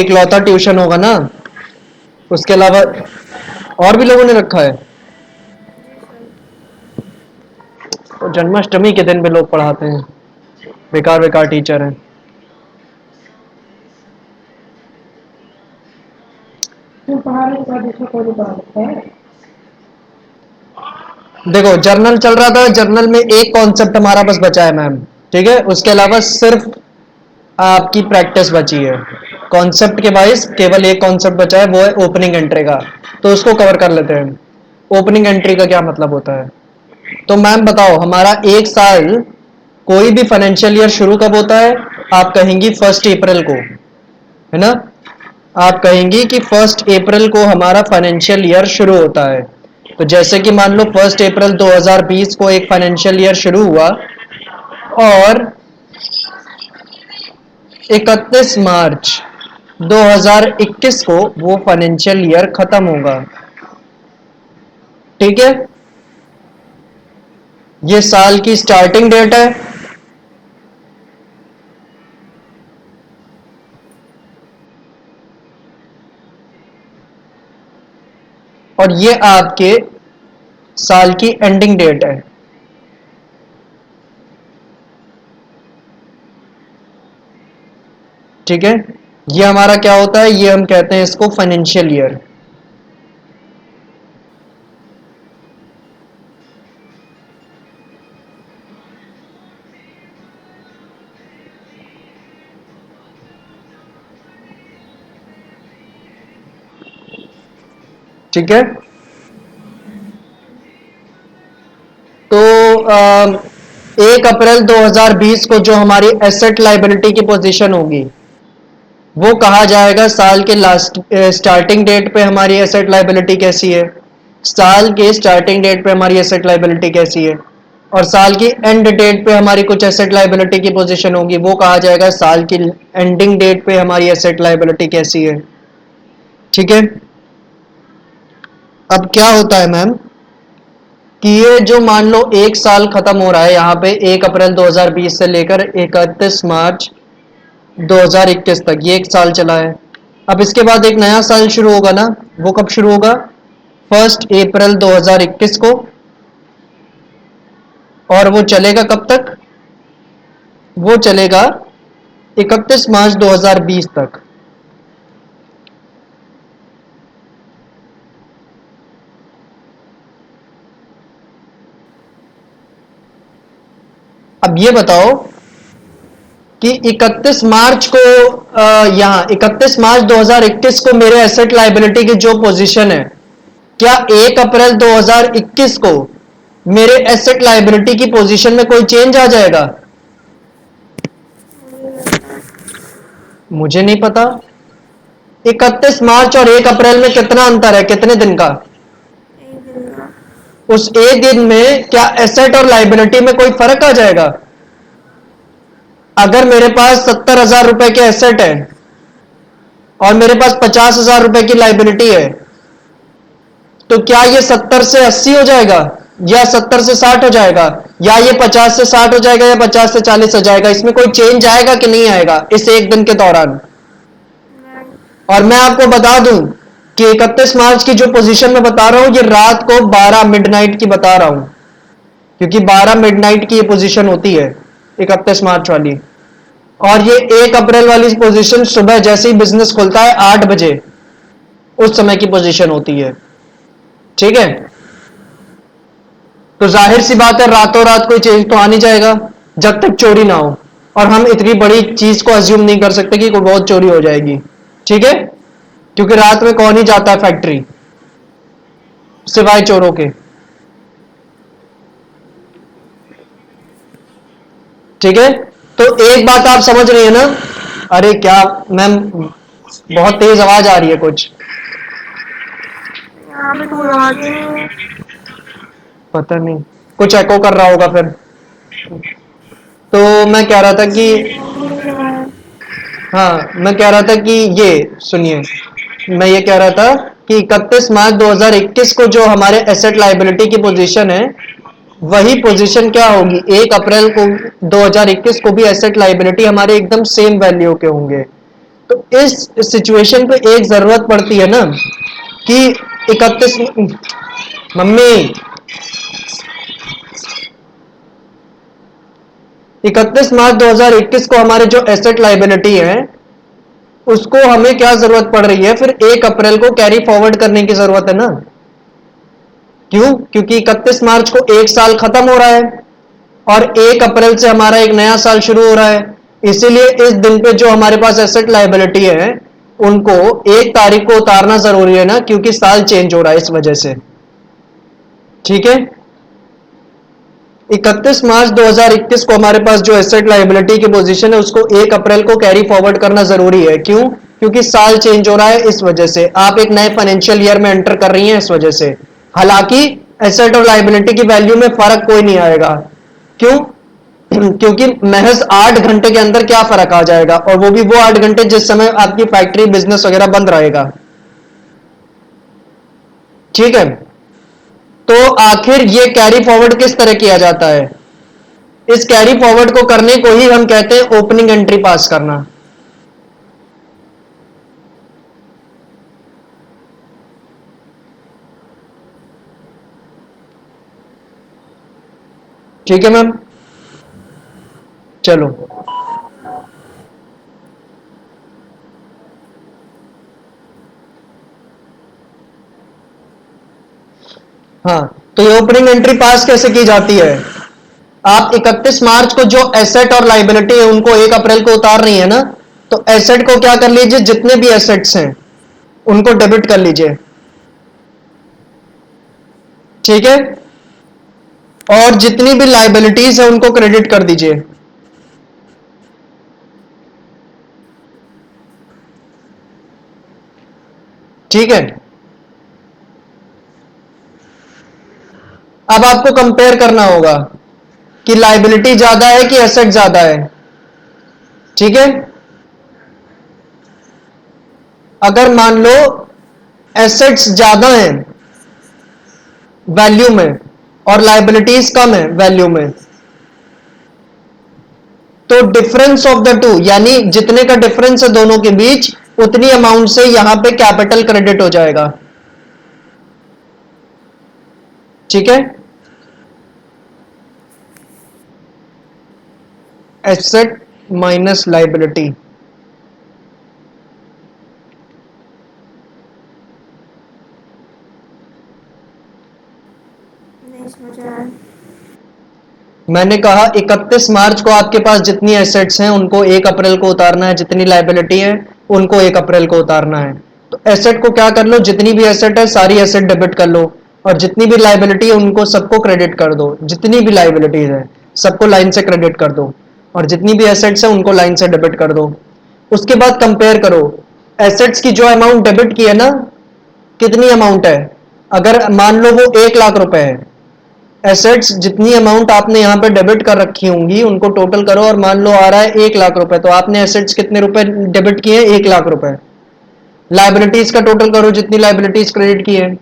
इकलौता ट्यूशन होगा ना? उसके अलावा और भी लोगों ने रखा है? जी सर। तो जन्माष्टमी के दिन भी लोग पढ़ाते हैं, बेकार बेकार टीचर हैं। तुम पढ़ाने के बाद दूसरा कोई भी पढ़ा सकता है। देखो जर्नल चल रहा था, जर्नल में एक कॉन्सेप्ट हमारा बस बचा है मैम, ठीक है? उसके अलावा सिर्फ आपकी प्रैक्टिस बची है। कॉन्सेप्ट के वाइज केवल एक कॉन्सेप्ट बचा है, वो है ओपनिंग एंट्री का। तो उसको कवर कर लेते हैं। ओपनिंग एंट्री का क्या मतलब होता है? तो मैम बताओ, हमारा एक साल, कोई भी फाइनेंशियल ईयर शुरू कब होता है? आप कहेंगी 1 अप्रैल को, है ना? आप कहेंगी कि 1 अप्रैल को हमारा फाइनेंशियल ईयर शुरू होता है। तो जैसे कि मान लो 1 अप्रैल 2020 को एक फाइनेंशियल ईयर शुरू हुआ और 31 मार्च 2021 को वो फाइनेंशियल ईयर खत्म होगा। ठीक है, ये साल की स्टार्टिंग डेट है। और ये आपके साल की एंडिंग डेट है। ठीक है, ये हमारा क्या होता है? ये हम कहते हैं इसको फाइनेंशियल ईयर। ठीक है, तो 1 अप्रैल 2020 को जो हमारी एसेट लाइबिलिटी की पोजीशन होगी, वो कहा जाएगा साल के लास्ट स्टार्टिंग डेट पे हमारी एसेट लाइबिलिटी कैसी है, साल के स्टार्टिंग डेट पे हमारी एसेट लाइबिलिटी कैसी है, और साल की एंड डेट पे हमारी कुछ एसेट लाइबिलिटी की पोजीशन होगी, वो कहा जाएगा साल की एंडिंग डेट पे हमारी एसेट लाइबिलिटी कैसी है। ठीक है, अब क्या होता है मैम कि ये जो मान लो एक साल खत्म हो रहा है यहाँ पे 1 अप्रैल 2020 से लेकर 31 मार्च 2021 तक, ये एक साल चला है। अब इसके बाद एक नया साल शुरू होगा ना, वो कब शुरू होगा? 1 अप्रैल 2021 को, और वो चलेगा कब तक? वो चलेगा 31 मार्च 2020 तक। अब ये बताओ कि 31 मार्च को यहाँ 31 मार्च 2021 को मेरे एसेट लाइबिलिटी की जो पोजीशन है, क्या 1 अप्रैल 2021 को मेरे एसेट लाइबिलिटी की पोजीशन में कोई चेंज आ जाएगा? मुझे लगता है मुझे नहीं पता। 31 मार्च और 1 अप्रैल में कितना अंतर है, कितने दिन का? एक दिन का। उस एक दिन में क्या एसेट और लाइबिलिटी में कोई फर्क आ जाएगा? अगर मेरे पास 70,000 रुपए के एसेट है और मेरे पास 50,000 रुपए की लाइबिलिटी है, तो क्या ये 70 से 80 हो जाएगा, या 70 से 60 हो जाएगा, या ये 50 से 60 हो जाएगा, या 50 से 40 हो जाएगा? इसमें कोई चेंज आएगा कि नहीं आएगा इस एक दिन के दौरान? नहीं। और मैं आपको बता दूं कि 31 मार्च की जो पोजीशन में बता रहा हूं, ये रात को 12 मिडनाइट की बता रहा हूं, क्योंकि 12 मिडनाइट की ये पोजीशन होती है 31 मार्च वाली। और ये 1 अप्रैल वाली पोजीशन सुबह जैसे ही बिजनेस खुलता है 8 बजे, उस समय की पोजीशन होती है। ठीक है, तो जाहिर सी बात है रातों रात कोई चेंज तो आ नहीं जाएगा जब तक चोरी ना हो, और हम इतनी बड़ी चीज को अज्यूम नहीं कर सकते कि कोई बहुत चोरी हो जाएगी। ठीक है, क्योंकि रात में कौन ही जाता है फैक्ट्री सिवाय चोरों के। ठीक है, तो एक बात आप समझ रही है ना? अरे क्या मैम, बहुत तेज आवाज आ रही है कुछ, यहाँ पे कोई आवाज ही नहीं है। पता नहीं, कुछ एको कर रहा होगा फिर। तो मैं कह रहा था कि, हो भी नहीं रहा है। हाँ मैं कह रहा था कि ये सुनिए, मैं ये कह रहा था कि 31 मार्च 2021 को जो हमारे एसेट लाइबिलिटी की पोजीशन है, वही पोजीशन क्या होगी 1 अप्रैल को 2021 को भी एसेट लाइबिलिटी हमारे एकदम सेम वैल्यू के होंगे। तो इस सिचुएशन पे एक जरूरत पड़ती है ना कि 31 मम्मी 31 मार्च 2021 को हमारे जो एसेट लाइबिलिटी है उसको हमें क्या जरूरत पड़ रही है, फिर 1 अप्रैल को कैरी फॉरवर्ड करने की जरूरत है ना। क्यों? क्योंकि 31 मार्च को एक साल खत्म हो रहा है और 1 अप्रैल से हमारा एक नया साल शुरू हो रहा है। इसीलिए इस दिन पे जो हमारे पास एसेट लाइबिलिटी है उनको 1 तारीख को उतारना जरूरी है ना, क्योंकि साल चेंज हो रहा है इस वजह से। ठीक है, 31 मार्च 2021 को हमारे पास जो एसेट लाइबिलिटी की पोजीशन है उसको 1 अप्रैल को कैरी फॉरवर्ड करना जरूरी है। क्यों? क्योंकि साल चेंज हो रहा है, इस वजह से आप एक नए फाइनेंशियल ईयर में एंटर कर रही हैं इस वजह से। हालांकि एसेट और लाइबिलिटी की वैल्यू में फर्क कोई नहीं आएगा। क्यों? क्योंकि महज 8 घंटे के अंदर क्या फर्क आ जाएगा, और वो भी वो 8 घंटे जिस समय आपकी फैक्ट्री बिजनेस वगैरह बंद रहेगा। ठीक है, तो आखिर ये कैरी फॉरवर्ड किस तरह किया जाता है? इस कैरी फॉरवर्ड को करने को ही हम कहते हैं ओपनिंग एंट्री पास करना। ठीक है मैम, चलो हाँ, तो ये ओपनिंग एंट्री पास कैसे की जाती है? आप 31 मार्च को जो एसेट और लाइबिलिटी है उनको 1 अप्रैल को उतार रही है ना, तो एसेट को क्या कर लीजिए, जितने भी एसेट्स हैं उनको डेबिट कर लीजिए। ठीक है, और जितनी भी लाइबिलिटीज है उनको क्रेडिट कर दीजिए। ठीक है, अब आपको कंपेयर करना होगा कि लाइबिलिटी ज्यादा है कि एसेट ज्यादा है। ठीक है, अगर मान लो एसेट्स ज्यादा हैं वैल्यू में और लाइबिलिटीज कम है वैल्यू में, तो डिफरेंस ऑफ द टू, यानी जितने का डिफरेंस है दोनों के बीच, उतनी अमाउंट से यहां पे कैपिटल क्रेडिट हो जाएगा। ठीक है, एसेट माइनस लाइबिलिटी। नहीं समझ आ रहा। मैंने कहा 31 मार्च को आपके पास जितनी एसेट्स हैं उनको 1 अप्रैल को उतारना है, जितनी लाइबिलिटी है उनको 1 अप्रैल को उतारना है। तो एसेट को क्या कर लो, जितनी भी एसेट है सारी एसेट डेबिट कर लो, और जितनी भी लाइबिलिटी है उनको सबको क्रेडिट कर दो। जितनी भी लाइबिलिटीज है सबको लाइन से क्रेडिट कर दो, और जितनी भी एसेट्स है उनको लाइन से डेबिट कर दो। उसके बाद कंपेयर करो, एसेट्स की जो अमाउंट डेबिट की है ना, कितनी अमाउंट है। अगर मान लो वो 1,00,000 रुपए है, एसेट्स जितनी अमाउंट आपने यहां पे डेबिट कर रखी होंगी उनको टोटल करो, और मान लो आ रहा है 1,00,000 रुपए, तो आपने एसेट्स कितने रुपए डेबिट किए हैं, 1,00,000 रुपए। लाइबिलिटीज का टोटल करो, जितनी लाइबिलिटीज क्रेडिट की है,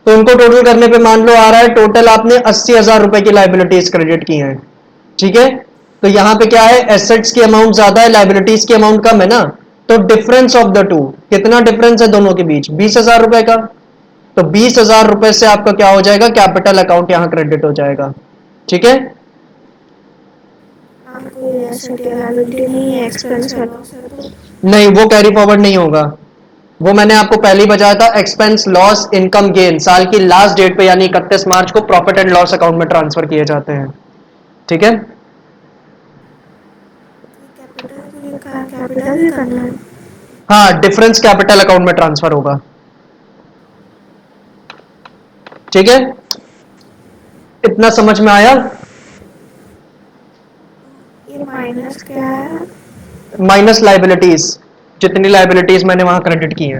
तो उनको टोटल करने पे मान लो आ रहा है टोटल आपने 80,000 रुपए की लाइबिलिटीज क्रेडिट की हैं। ठीक है, तो यहां पे क्या है, एसेट्स की अमाउंट ज्यादा है, लाइबिलिटीज की अमाउंट कम है ना, तो डिफरेंस ऑफ द टू, कितना डिफरेंस है दोनों के बीच, 20,000 रुपए का। तो 20,000 रुपए से आपका क्या हो जाएगा, कैपिटल अकाउंट यहां क्रेडिट हो जाएगा। ठीक है, हाँ, कोई एसेट या लायबिलिटी नहीं है, एक्सपेंस है लॉस है तो। नहीं वो कैरी फॉरवर्ड नहीं होगा, वो मैंने आपको पहले ही बताया था, एक्सपेंस लॉस इनकम गेन साल की लास्ट डेट पे यानी 31 मार्च को प्रॉफिट एंड लॉस अकाउंट में ट्रांसफर किए जाते हैं। ठीक है, कैपिटल के लिए कहा, कैपिटल ही करना है। हाँ डिफरेंस कैपिटल अकाउंट में ट्रांसफर होगा। ठीक है, इतना समझ में आया। ये माइनस क्या है? माइनस लाइबिलिटीज, जितनी लाइबिलिटीज मैंने वहां क्रेडिट की हैं।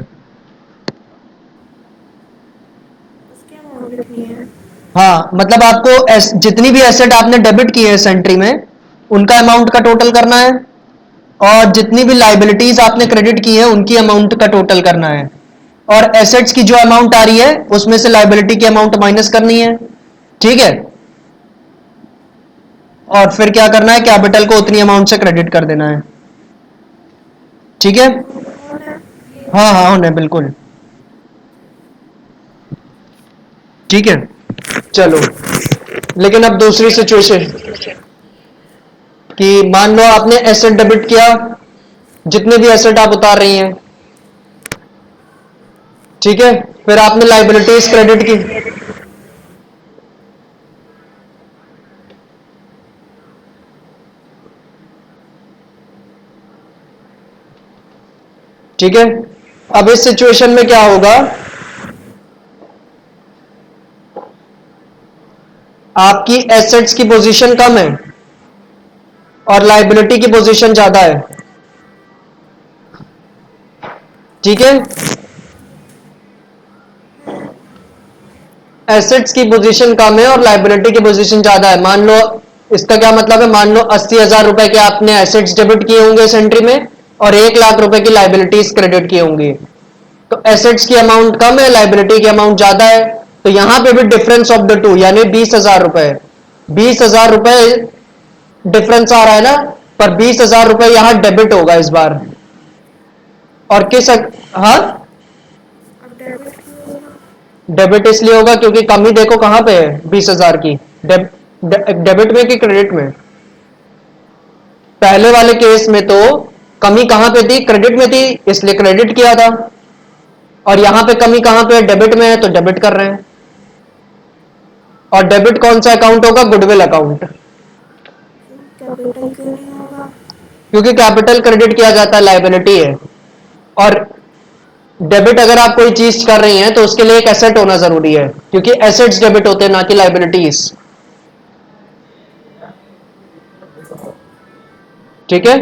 उसकी अमाउंट कितनी है? हाँ मतलब आपको जितनी भी एसेट आपने डेबिट की है इस एंट्री में उनका अमाउंट का टोटल करना है, और जितनी भी लाइबिलिटीज आपने क्रेडिट की है उनकी अमाउंट का टोटल करना है, और एसेट्स की जो अमाउंट आ रही है उसमें से लाइबिलिटी की अमाउंट माइनस करनी है। ठीक है, और फिर क्या करना है, कैपिटल को उतनी अमाउंट से क्रेडिट कर देना है। ठीक है, और है हाँ हाँ होने बिल्कुल। ठीक है, चलो। लेकिन अब दूसरी सिचुएशन कि मान लो आपने एसेट डेबिट किया, जितने भी एसेट आप उतार रही हैं, ठीक है, फिर आपने लाइबिलिटीज क्रेडिट की, ठीक है। अब इस सिचुएशन में क्या होगा, आपकी एसेट्स की पोजीशन कम है और लाइबिलिटी की पोजीशन ज्यादा है, ठीक है। एसेट्स की पोजीशन कम है और लाइबिलिटी की पोजीशन ज्यादा है। मान लो, इसका क्या मतलब है, मान लो 80,000 रुपए के आपने एसेट्स डेबिट किए होंगे इस एंट्री में और 1 लाख रुपए की लाइबिलिटीज क्रेडिट की होंगी। तो एसेट्स की अमाउंट कम है, लाइबिलिटी की अमाउंट ज्यादा है, तो यहां पे भी डिफरेंस ऑफ द टू यानी 20,000 रुपए, 20,000 रुपए डिफरेंस आ रहा है ना, पर 20,000 रुपए यहां डेबिट होगा इस बार। और हाँ, अब डेबिट क्यों होगा? डेबिट इसलिए होगा क्योंकि कमी देखो कहां पे है 20,000 की, डेबिट में कि क्रेडिट में। पहले वाले केस में तो कमी कहां पे थी, क्रेडिट में थी, इसलिए क्रेडिट किया था, और यहां पे कमी कहां पे है, डेबिट में है, तो डेबिट कर रहे हैं। और डेबिट कौन सा अकाउंट होगा, गुडविल अकाउंट, कैपिटल क्यों नहीं होगा? क्योंकि कैपिटल क्रेडिट किया जाता है, लाइबिलिटी है। और डेबिट अगर आप कोई चीज कर रही हैं तो उसके लिए एक एसेट होना जरूरी है, क्योंकि एसेट्स डेबिट होते हैं ना कि लाइबिलिटीज, ठीक है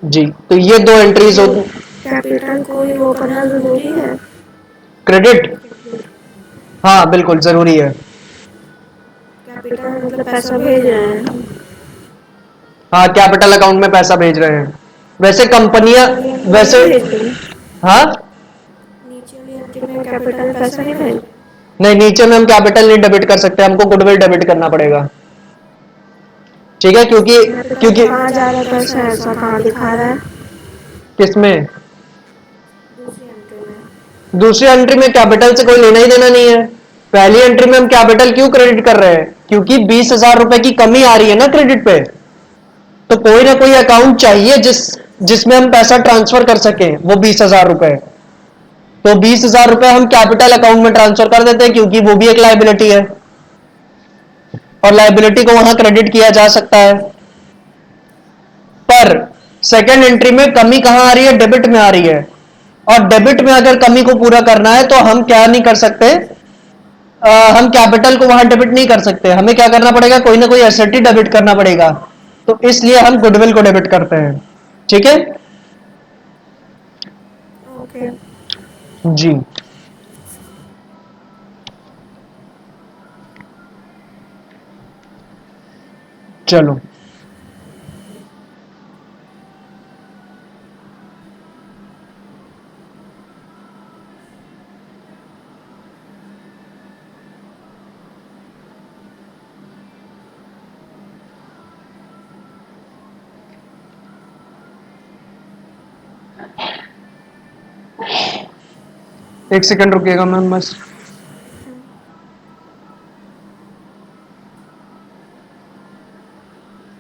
जी। तो ये दो एंट्रीज होती, कैपिटल कोई वो करना जरूरी है? क्रेडिट, हाँ बिल्कुल जरूरी है। कैपिटल मतलब पैसा भेज रहे हैं हम? हाँ, कैपिटल अकाउंट में पैसा भेज रहे हैं। वैसे कंपनियां, नीचे वाली एंट्री में वैसे, नहीं भेज रहे? हाँ, नीचे वाली एंट्री में कैपिटल में पैसा नहीं भेज? नहीं नीचे में हम कैपिटल नहीं डेबिट कर सकते, हमको गुडविल डेबिट करना पड़ेगा, ठीक है, क्योंकि कैपिटल क्योंकि कहाँ जा रहा है पैसा, ऐसा कहाँ दिखा रहा है? किसमें, दूसरी एंट्री में। दूसरी एंट्री में कैपिटल से कोई लेना ही देना नहीं है। पहली एंट्री में हम कैपिटल क्यों क्रेडिट कर रहे हैं, क्योंकि 20,000 रुपए की कमी आ रही है ना क्रेडिट पे, तो कोई ना कोई अकाउंट चाहिए जिसमें हम पैसा ट्रांसफर कर सकें, वो 20,000 रुपए। तो 20,000 रुपए हम कैपिटल अकाउंट में ट्रांसफर कर देते हैं, क्योंकि वो भी एक लाइबिलिटी है और लाइबिलिटी को वहां क्रेडिट किया जा सकता है। पर सेकेंड एंट्री में कमी कहां आ रही है, डेबिट में आ रही है, और डेबिट में अगर कमी को पूरा करना है तो हम क्या नहीं कर सकते, हम कैपिटल को वहां डेबिट नहीं कर सकते, हमें क्या करना पड़ेगा, कोई ना कोई एसेट ही डेबिट करना पड़ेगा, तो इसलिए हम गुडविल को डेबिट करते हैं, ठीक है ओके। जी। चलो, एक सेकंड रुकिएगा मैम बस।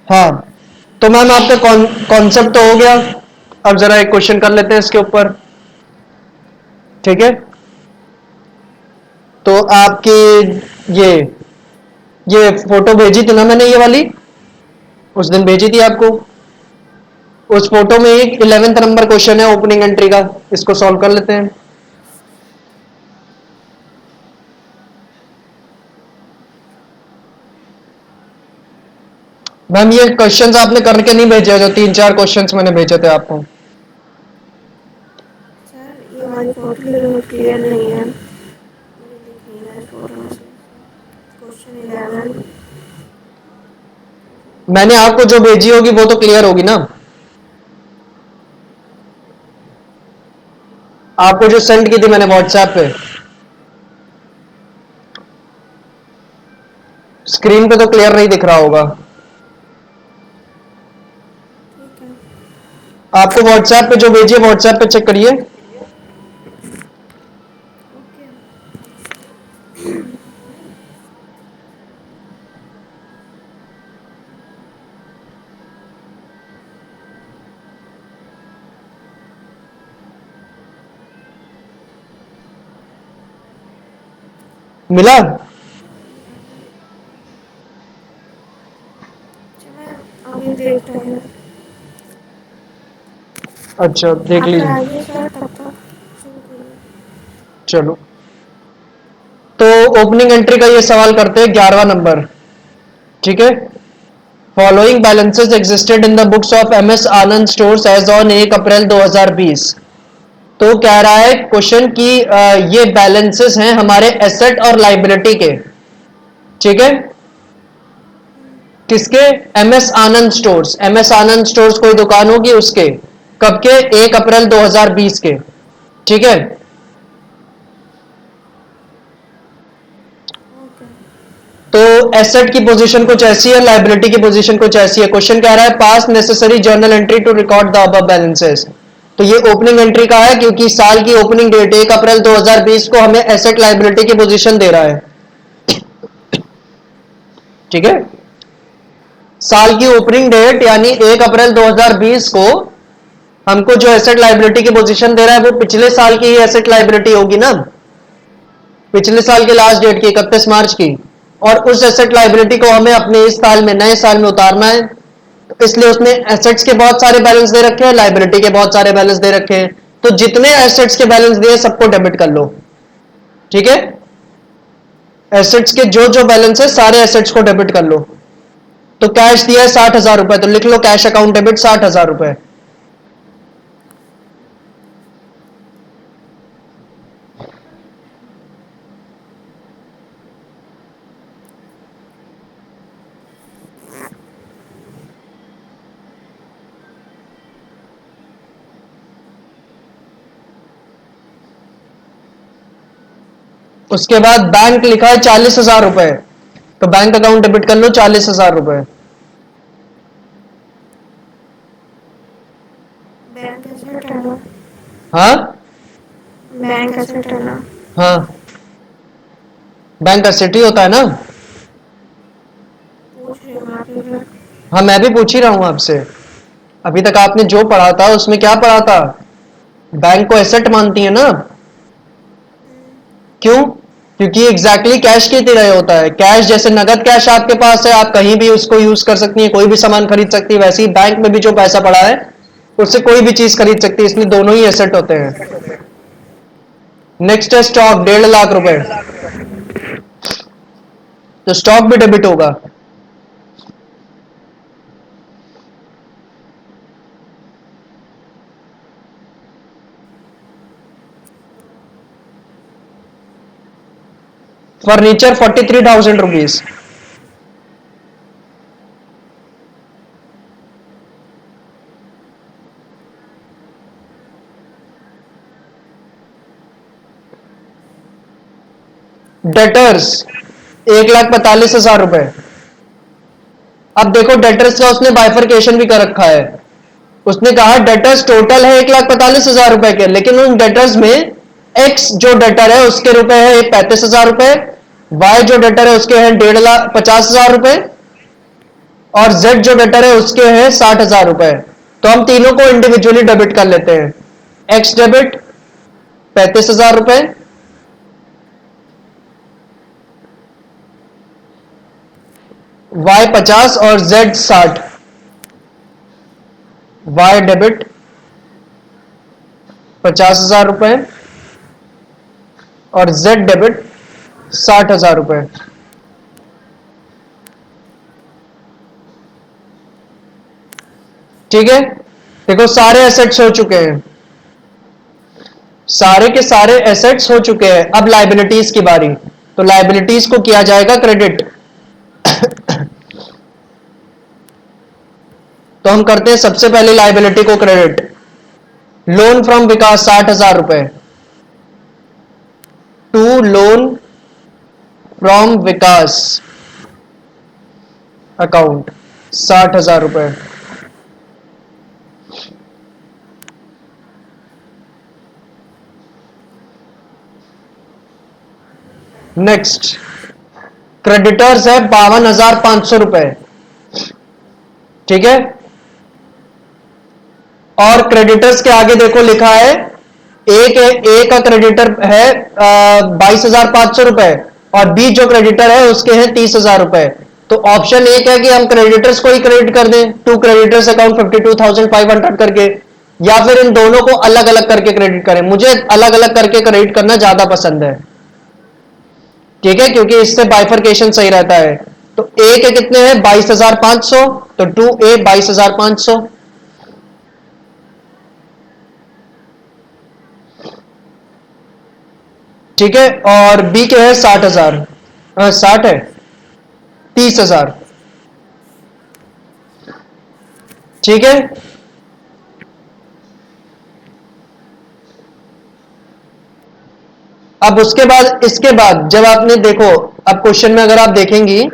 हाँ, तो मैम आपका कॉन्सेप्ट तो हो गया, अब जरा एक क्वेश्चन कर लेते हैं इसके ऊपर, ठीक है। तो आपकी ये फोटो भेजी थी ना मैंने, ये वाली उस दिन भेजी थी आपको, उस फोटो में एक 11th नंबर क्वेश्चन है ओपनिंग एंट्री का, इसको सॉल्व कर लेते हैं। मैम ये क्वेश्चंस आपने करके नहीं भेजे, जो 3-4 क्वेश्चंस मैंने भेजे थे आपको। सर ये वाली फोटो बिल्कुल क्लियर नहीं है, मुझे दिख नहीं रहा है फोटो में से। क्वेश्चन 11। मैंने आपको जो भेजी होगी वो तो क्लियर होगी ना, आपको जो सेंड की थी मैंने व्हाट्सएप पे, स्क्रीन पे तो क्लियर नहीं दिख रहा होगा। है। आपको व्हाट्सएप पे जो भेजिए व्हाट्सएप पे चेक करिए। ओके। मिला? चलो अभी देख रहे हैं। अच्छा देख आप लीजिए। लगाइए सर, तब तक शुरू करिए। चलो तो ओपनिंग एंट्री का ये सवाल करते हैं 11वां नंबर। ठीक है। Following balances existed in the books of MS Anand stores as on 1 April 2020। तो कह रहा है क्वेश्चन कि ये बैलेंसेस हैं हमारे एसेट और लाइबिलिटी के। ठीक है। किसके? MS Anand stores. MS Anand stores कोई दुकान होगी उसके। कब के? 1 अप्रैल 2020 के। ठीक है। ओके। तो एसेट की पोजीशन कुछ ऐसी है, लाइबिलिटी की पोजीशन कुछ ऐसी है। क्वेश्चन कह रहा है pass necessary journal entry to record the above balances. तो ये ओपनिंग एंट्री का है क्योंकि साल की ओपनिंग डेट 1 अप्रैल 2020 को हमें एसेट लाइबिलिटी की पोजीशन दे रहा है। ठीक है। साल की ओपनिंग डेट यानी 1 अप्रैल 2020 को हमको जो एसेट लाइबिलिटी की पोजीशन दे रहा है वो पिछले साल की ही एसेट लाइबिलिटी होगी ना, पिछले साल के लास्ट डेट की 31 मार्च की। और उस एसेट लाइबिलिटी को हमें अपने इस साल में, नए साल में उतारना है। तो इसलिए उसने एसेट्स के बहुत सारे बैलेंस दे रखे हैं, लाइबिलिटी के बहुत सारे बैलेंस दे रखे हैं। तो जितने एसेट्स के बैलेंस दिए सबको डेबिट कर लो। ठीक है। एसेट्स के जो जो बैलेंस है सारे एसेट्स को डेबिट कर लो। तो कैश दिया है 60,000 रुपए, तो लिख लो कैश अकाउंट डेबिट 60,000 रुपए। उसके बाद बैंक लिखा है 40,000 रुपए, तो बैंक अकाउंट डेबिट कर लो 40,000 रुपए। बैंक एसेट है ना? हाँ बैंक एसेट है ना? हाँ, बैंक एसेट ही होता है ना। पूछ रही हूँ आपसे सर। हाँ मैं भी पूछ ही रहा हूं आपसे। अभी तक आपने जो पढ़ा था उसमें क्या पढ़ा था? बैंक को एसेट मानती है ना। क्यों? क्योंकि एग्जैक्टली कैश की तरह होता है। कैश जैसे नगद कैश आपके पास है, आप कहीं भी उसको यूज कर सकती है, कोई भी सामान खरीद सकती है, वैसे ही बैंक में भी जो पैसा पड़ा है उससे कोई भी चीज खरीद सकती है, इसलिए दोनों ही एसेट होते हैं। नेक्स्ट है स्टॉक, 1.5 लाख रुपए, तो स्टॉक भी डेबिट होगा। Furniture 43,000 rupees. डेटर्स 1,45,000 रुपए। अब देखो डेटर्स का उसने बाइफरकेशन भी कर रखा है। उसने कहा डेटर्स टोटल है 1,45,000 रुपए के, लेकिन उन डेटर्स में एक्स जो डेटर है उसके रुपए है 35,000 रुपए, वाई जो डेटर है उसके हैं 1,50,000 रुपए, और जेड जो डेटर है उसके हैं 60,000 रुपए। तो हम तीनों को इंडिविजुअली डेबिट कर लेते हैं। एक्स डेबिट 35,000 रुपए, वाई 50 और जेड 60। वाई डेबिट 50,000 रुपए और जेड डेबिट 60,000 रुपए। ठीक है। देखो सारे एसेट्स हो चुके हैं, सारे के सारे एसेट्स हो चुके हैं। अब लाइबिलिटीज की बारी। तो लाइबिलिटीज को किया जाएगा क्रेडिट। तो हम करते हैं सबसे पहले लाइबिलिटी को क्रेडिट। लोन फ्रॉम विकास 60,000 रुपए, to loan from Vikas account 60,000 रुपए। नेक्स्ट, क्रेडिटर्स है 52,500 रुपए, ठीक है। और क्रेडिटर्स के आगे देखो लिखा है ए का क्रेडिटर है 22,500 रुपए, और बी जो क्रेडिटर है उसके हैं 30,000 रुपए। तो ऑप्शन एक है कि हम क्रेडिटर्स को ही क्रेडिट कर दें, टू क्रेडिटर्स अकाउंट 52,500 करके, या फिर इन दोनों को अलग अलग करके क्रेडिट करें। मुझे अलग अलग करके क्रेडिट करना ज्यादा पसंद है, ठीक है, क्योंकि इससे बाइफरकेशन सही रहता है। तो ए के कितने हैं 22,500, तो 2A 22,500, ठीक है। और बी के है 60,000, 60 है 30,000, ठीक है। अब उसके बाद, इसके बाद जब आपने देखो, अब क्वेश्चन में अगर आप देखेंगी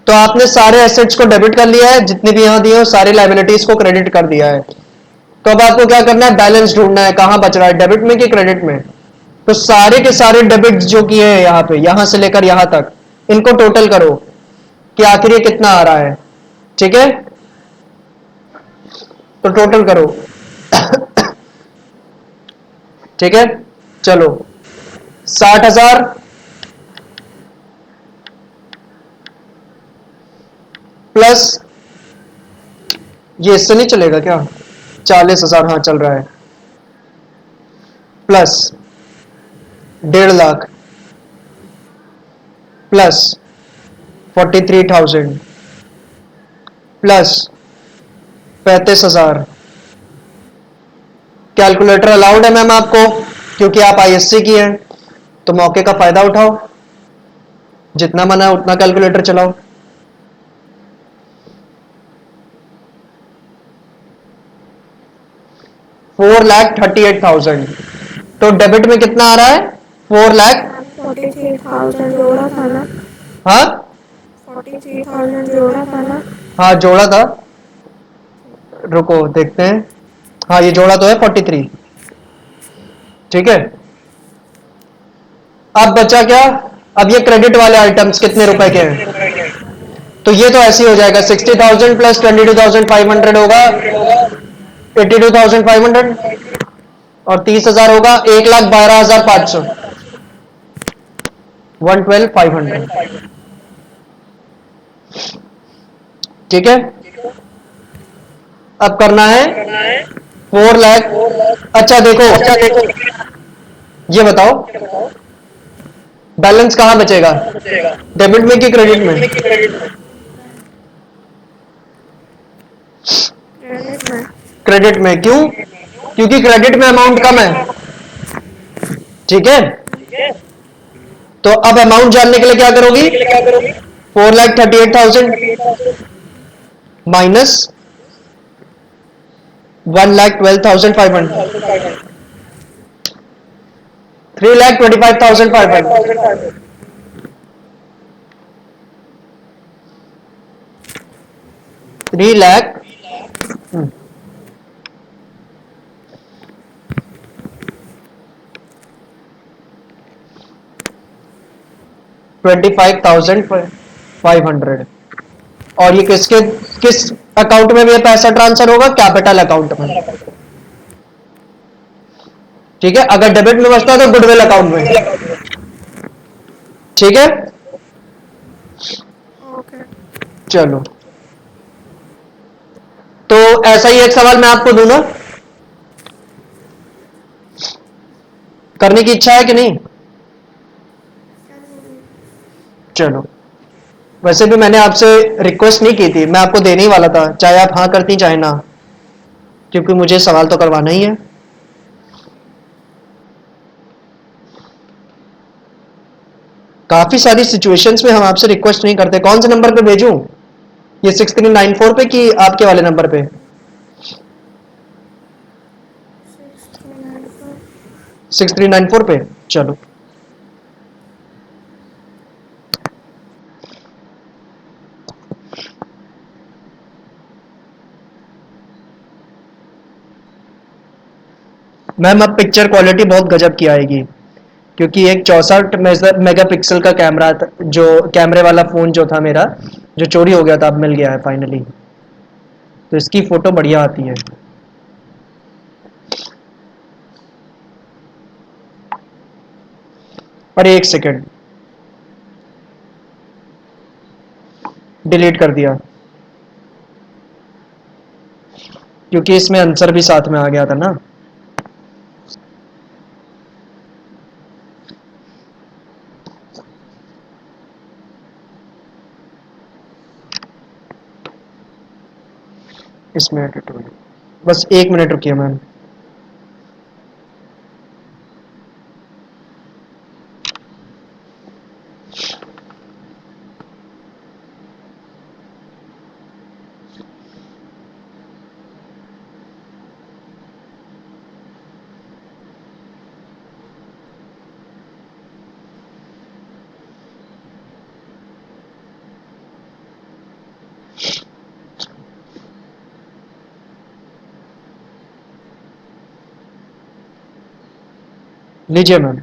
तो आपने सारे एसेट्स को डेबिट कर लिया है, जितने भी यहां दिए हो सारी लायबिलिटीज को क्रेडिट कर दिया है। तो अब आपको क्या करना है, बैलेंस ढूंढना है, कहां बच रहा है, डेबिट में कि क्रेडिट में। तो सारे के सारे डेबिट जो किए हैं यहां पे, यहां से लेकर यहां तक, इनको टोटल करो कि आखिर ये कितना आ रहा है, ठीक है। तो टोटल करो ठीक है, चलो 60,000 प्लस, ये इससे नहीं चलेगा क्या, 40,000, हाँ चल रहा है, plus 1.5 lakh, plus 43,000, plus 35,000। Calculator allowed है मैम आपको, क्योंकि आप आईएससी की हैं, तो मौके का फायदा उठाओ, जितना मना है उतना कैलकुलेटर चलाओ। $4,38,000। तो डेबिट में कितना आ रहा है, 4 लाख, 43,000 जोड़ा था ना, हाँ 43,000 जोड़ा था ना। हाँ जोड़ा था, रुको देखते हैं, हाँ ये जोड़ा तो है 43, ठीक है। अब बचा क्या, अब ये क्रेडिट वाले आइटम्स कितने रुपए के हैं, तो ये तो ऐसे ही हो जाएगा, 60,000 प्लस 22,500 होगा 82,500, और 30,000 होगा 1,12,500, 112,500, ठीक है। अब करना है 4 लाख। अच्छा देखो, ये बताओ बैलेंस कहां बचेगा, डेबिट में कि क्रेडिट में, क्रेडिट में। क्रेडिट में, क्यों, क्योंकि क्रेडिट में अमाउंट कम है, ठीक है। तो अब अमाउंट जानने के लिए क्या करोगी, 4,38,000 माइनस 1,12,500, 3,25,500, 3 लाख 25,500। और ये किसके, किस अकाउंट में ये पैसा ट्रांसफर होगा, कैपिटल अकाउंट में, ठीक है। अगर डेबिट में बचता है तो गुडविल अकाउंट में, ठीक है। ओके। चलो, तो ऐसा ही एक सवाल मैं आपको दूं ना, करने की इच्छा है कि नहीं, चलो। वैसे भी मैंने आपसे रिक्वेस्ट नहीं की थी, मैं आपको देने ही वाला था, चाहे आप हाँ करती चाहे ना, क्योंकि मुझे सवाल तो करवाना ही है। काफी सारी सिचुएशंस में हम आपसे रिक्वेस्ट नहीं करते। कौन से नंबर पे भेजूं, ये 6394 पे कि आपके वाले नंबर पे, 6394 पे, चलो। मैम अब पिक्चर क्वालिटी बहुत गजब की आएगी, क्योंकि एक 64 मेगापिक्सल का कैमरा था, जो कैमरे वाला फ़ोन जो था मेरा, जो चोरी हो गया था, अब मिल गया है फाइनली। तो इसकी फ़ोटो बढ़िया आती है। और एक सेकेंड, डिलीट कर दिया क्योंकि इसमें आंसर भी साथ में आ गया था ना। इसमें एडिट हो गया। बस 1 मिनट रुकिए मैम। लीजिए मैम।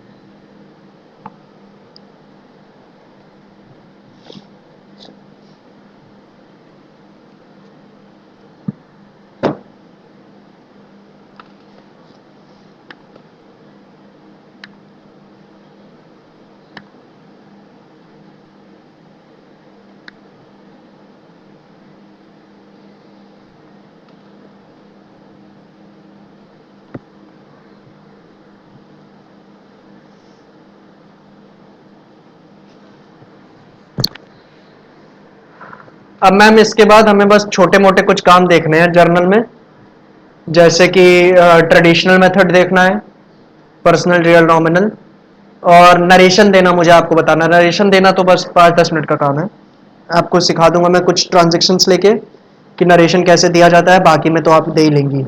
अब मैम इसके बाद हमें बस छोटे मोटे कुछ काम देखने हैं जर्नल में, जैसे कि ट्रेडिशनल मेथड देखना है, पर्सनल रियल नॉमिनल, और नरेशन देना। मुझे आपको बताना, नरेशन देना तो बस 5-10 मिनट का काम है। आपको सिखा दूंगा मैं कुछ ट्रांजेक्शन्स लेके कि नरेशन कैसे दिया जाता है, बाकी में तो आप दे ही लेंगी।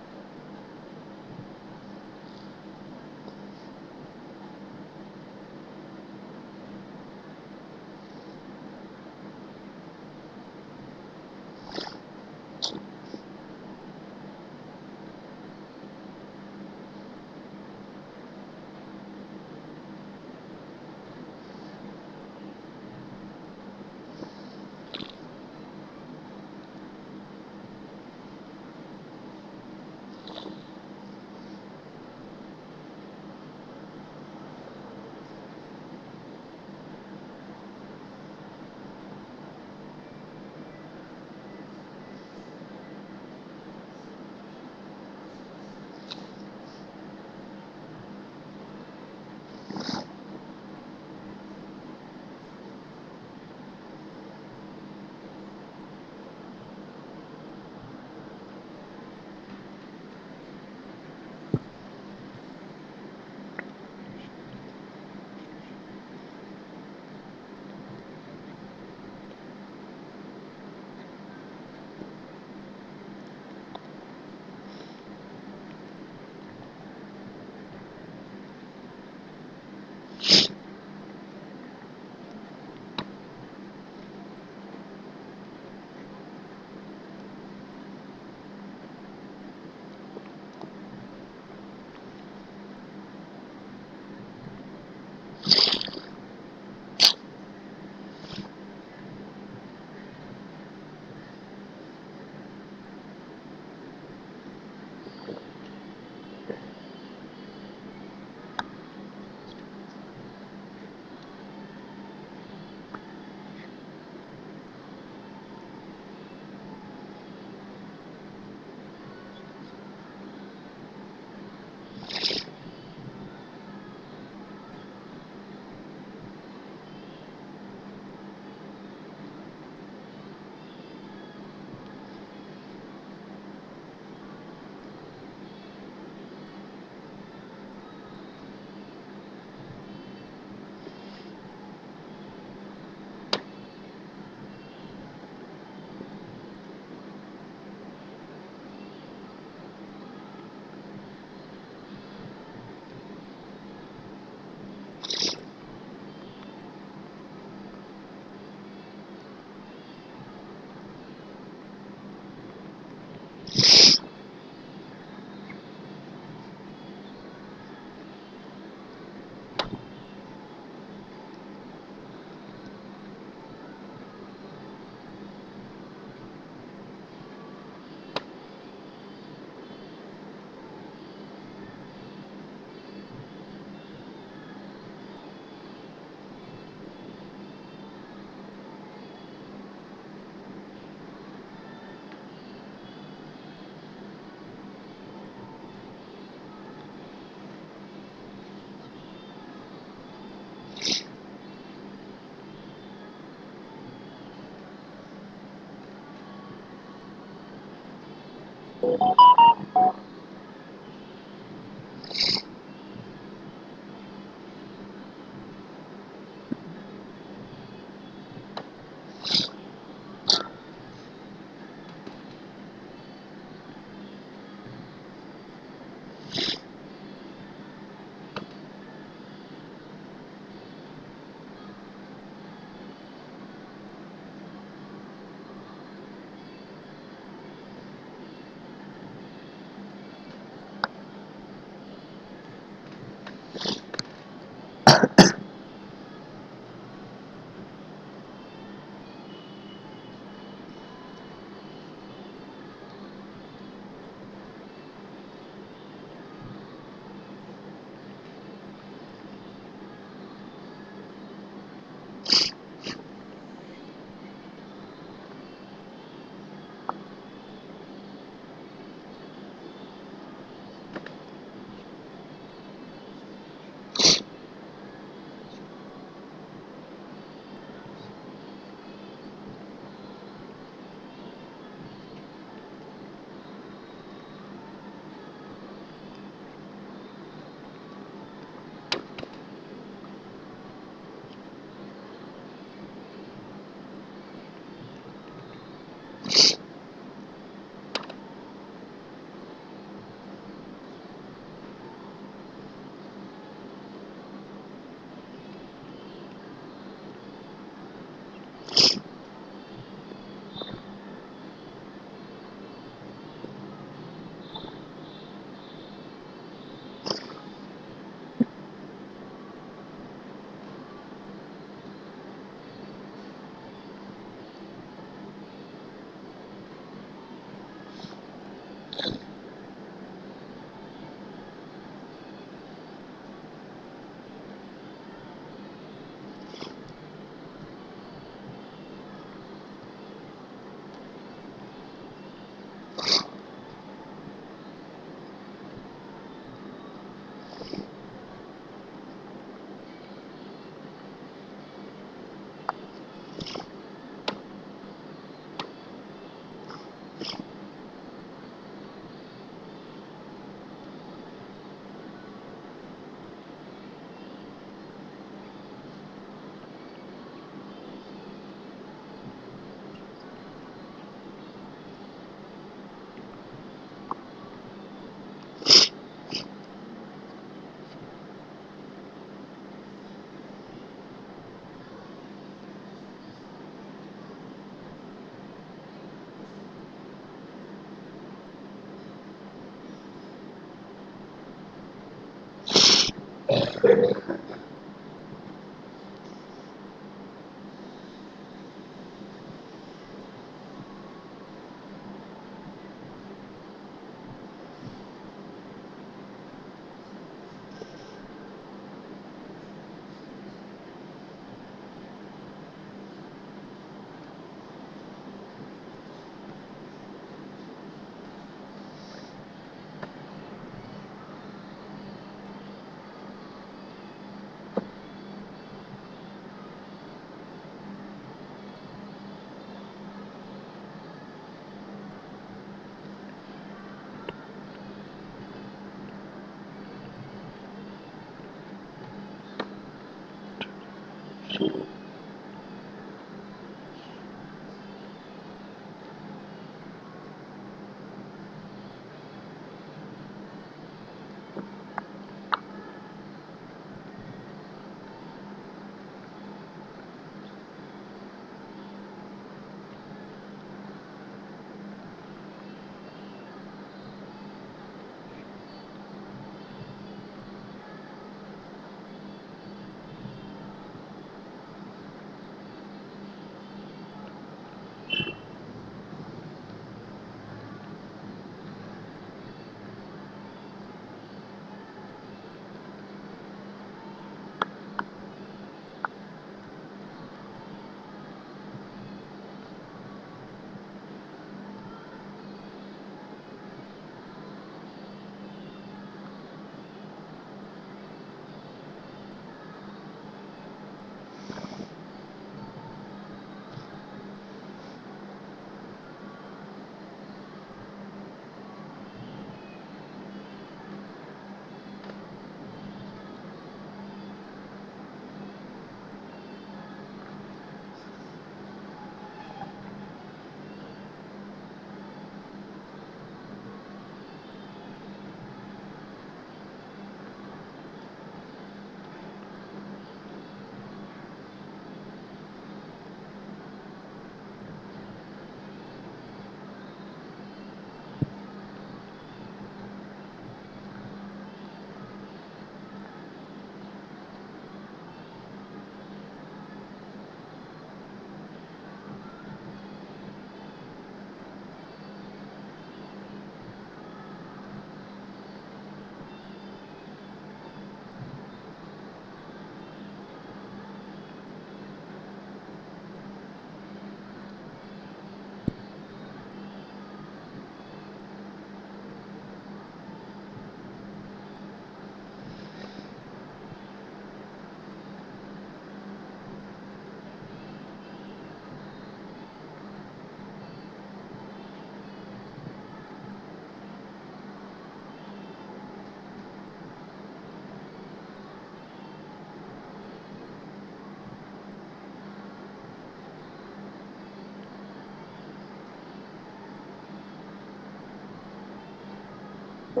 जी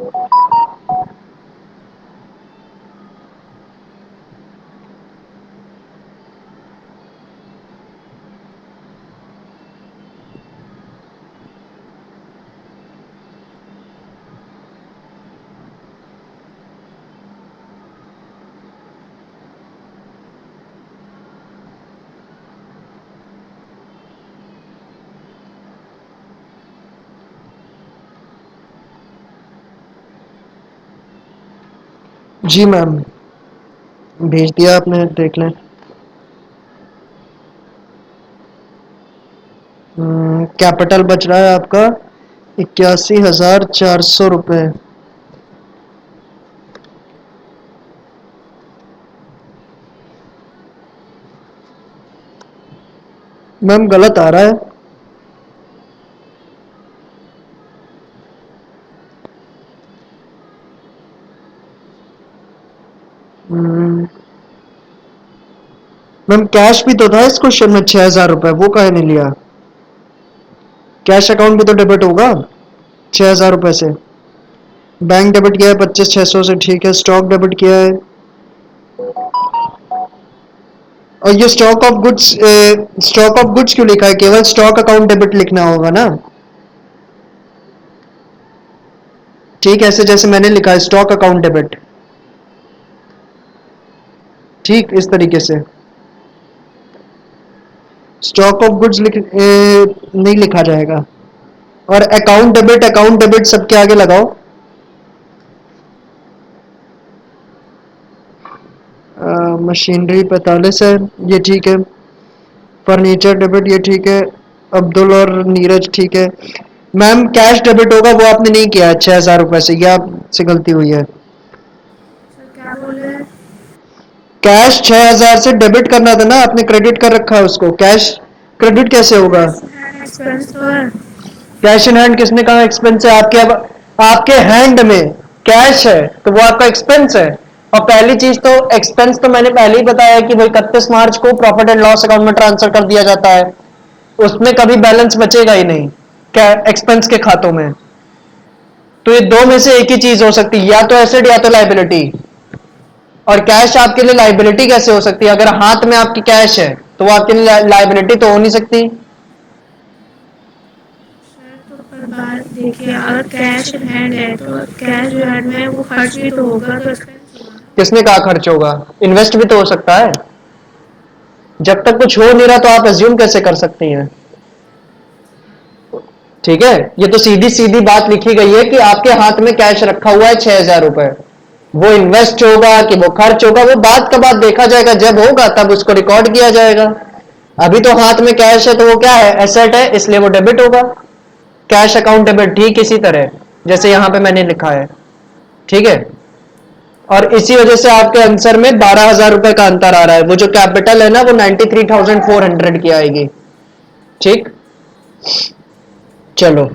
मैम, भेज दिया आपने, देख लें। कैपिटल बच रहा है आपका 81,400 रुपये। मैम गलत आ रहा है। हम्म, मैम कैश भी तो था इस क्वेश्चन में 6,000 रुपये, वो काहे नहीं लिया? कैश अकाउंट भी तो डेबिट होगा 6,000 रुपये से। बैंक डेबिट किया है 25,600 से, ठीक है। स्टॉक डेबिट किया है, और ये स्टॉक ऑफ गुड्स क्यों लिखा है? केवल स्टॉक अकाउंट डेबिट लिखना होगा ना। ठीक, ऐसे जैसे मैंने लिखा है स्टॉक अकाउंट डेबिट, ठीक इस तरीके से। स्टॉक ऑफ गुड्स नहीं लिखा जाएगा। और अकाउंट डेबिट सबके आगे लगाओ। मशीनरी 45 है, ये ठीक है। फर्नीचर डेबिट, ये ठीक है। अब्दुल और नीरज, ठीक है। मैम कैश डेबिट होगा, वो आपने नहीं किया है 6,000 रुपये से, ये आपसे गलती हुई है। सर क्या बोल रहे हैं? कैश 6,000 से डेबिट करना था ना, आपने क्रेडिट कर रखा है उसको। कैश क्रेडिट कैसे होगा? कैश हैंड एक्सपेंस तो है। कैश इन हैंड किसने कहा एक्सपेंस है? आपके हैंड में कैश है तो वो आपका एक्सपेंस है। और पहली चीज तो एक्सपेंस तो मैंने पहले ही बताया कि भाई 31 मार्च को प्रॉफिट एंड लॉस अकाउंट में ट्रांसफर कर दिया जाता है, उसमें कभी बैलेंस बचेगा ही नहीं क्या एक्सपेंस के खातों में। तो ये दो में से एक ही चीज हो सकती है, या तो एसेट या तो लाइबिलिटी। और कैश आपके लिए लाइबिलिटी कैसे हो सकती है? अगर हाथ में आपकी कैश है तो वो आपके लिए लाइबिलिटी तो हो नहीं सकती। सर तो पर बात देखिए, अगर कैश इन हैंड है तो कैश जो हैंड में है वो खर्च भी तो होगा, तो एक्सपेंस हुआ ना। किसने कहा खर्च होगा? इन्वेस्ट भी तो हो सकता है। जब तक कुछ हो नहीं रहा तो आप एज्यूम कैसे कर सकती हैं? ठीक है, ये तो सीधी सीधी बात लिखी गई है कि आपके हाथ में कैश रखा हुआ है 6,000 रुपए। वो इन्वेस्ट होगा कि वो खर्च होगा, वो बात का बात देखा जाएगा, जब होगा तब उसको रिकॉर्ड किया जाएगा। अभी तो हाथ में कैश है तो वो क्या है? एसेट है, इसलिए वो डेबिट होगा। कैश अकाउंट डेबिट, ठीक इसी तरह जैसे यहां पे मैंने लिखा है। ठीक है, और इसी वजह से आपके आंसर में 12,000 रुपए का अंतर आ रहा है। वो जो कैपिटल है ना वो 93,400 की आएगी। ठीक, चलो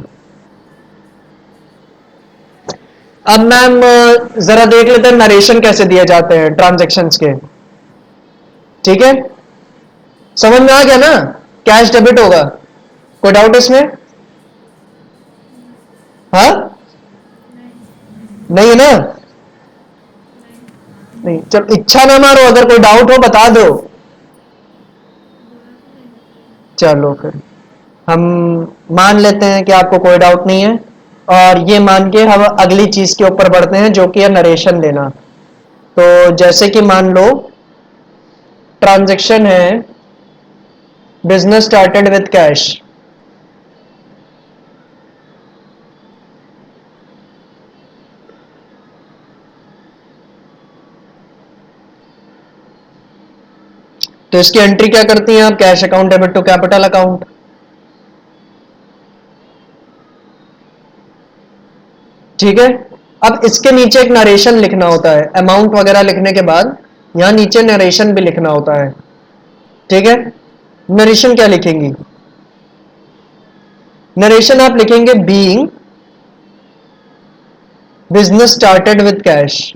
अब मैम जरा देख लेते हैं नरेशन कैसे दिए जाते हैं ट्रांजैक्शंस के। ठीक है, समझ में आ गया ना? कैश डेबिट होगा, कोई डाउट इसमें? हाँ, नहीं है ना? नहीं, चलो इच्छा ना मारो, अगर कोई डाउट हो बता दो। चलो फिर हम मान लेते हैं कि आपको कोई डाउट नहीं है, और ये मान के हम अगली चीज के ऊपर बढ़ते हैं जो कि है नरेशन देना। तो जैसे कि मान लो ट्रांजैक्शन है, बिजनेस स्टार्टेड विद कैश। तो इसकी एंट्री क्या करती हैं आप? Cash account debit to capital account. ठीक है, अब इसके नीचे एक नरेशन लिखना होता है, अमाउंट वगैरह लिखने के बाद यहां नीचे नरेशन भी लिखना होता है। ठीक है, नरेशन क्या लिखेंगी? नरेशन आप लिखेंगे being business started with cash.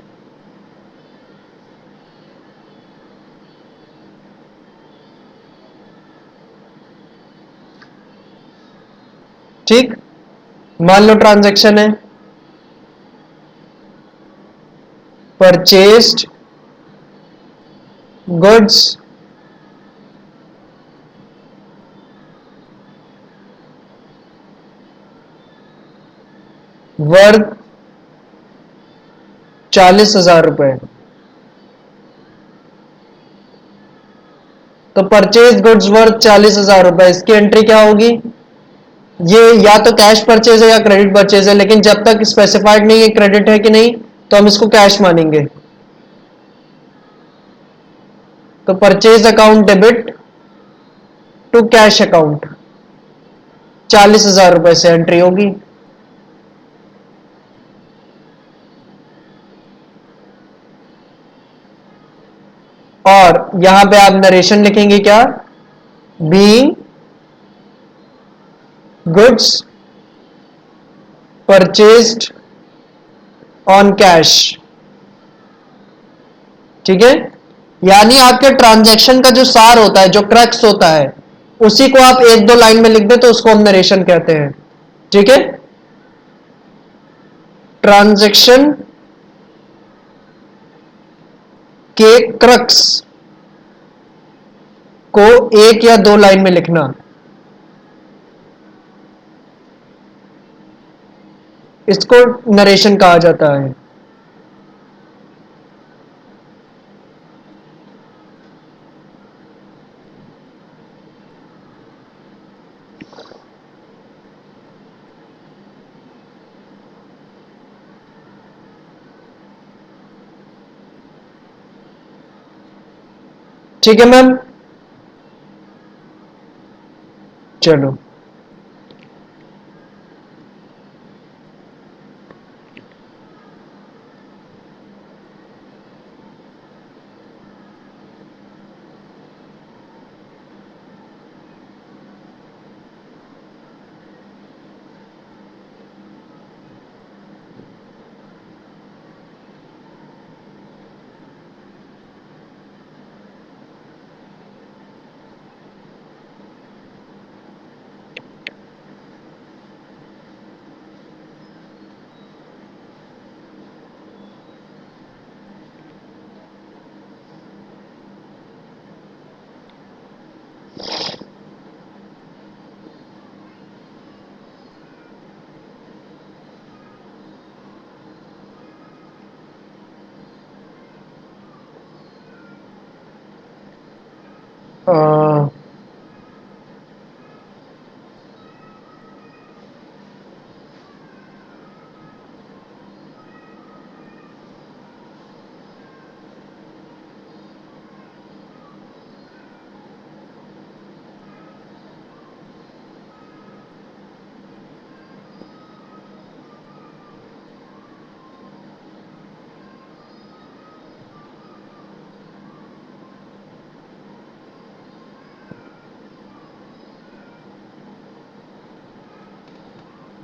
ठीक, मान लो ट्रांजैक्शन है, purchased goods वर्थ 40,000 रुपए। तो परचेज गुड्स वर्थ 40,000 रुपए, इसकी एंट्री क्या होगी? ये या तो कैश परचेज है या क्रेडिट परचेज है, लेकिन जब तक स्पेसिफाइड नहीं है क्रेडिट है कि नहीं, तो हम इसको कैश मानेंगे। तो purchase account debit to cash account 40,000 रुपए से एंट्री होगी। और यहां पे आप नरेशन लिखेंगे क्या? Being goods purchased on cash. ठीक है, यानी आपके ट्रांजैक्शन का जो सार होता है, जो क्रक्स होता है, उसी को आप एक दो लाइन में लिख दे तो उसको हम नरेशन कहते हैं। ठीक है, ट्रांजैक्शन के क्रक्स को एक या दो लाइन में लिखना, इसको नरेशन कहा जाता है। ठीक है मैम, चलो आ,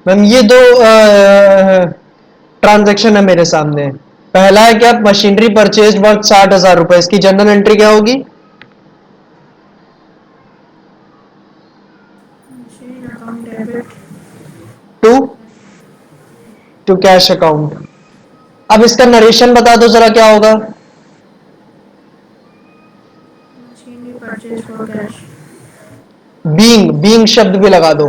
मैम ये दो ट्रांजैक्शन है मेरे सामने। पहला है क्या? मशीनरी परचेज वर्थ 60,000 रुपए, इसकी जनरल एंट्री क्या होगी? Machine account debit to to cash account. अब इसका नरेशन बता दो जरा क्या होगा? Machinery purchase for cash. Being शब्द भी लगा दो।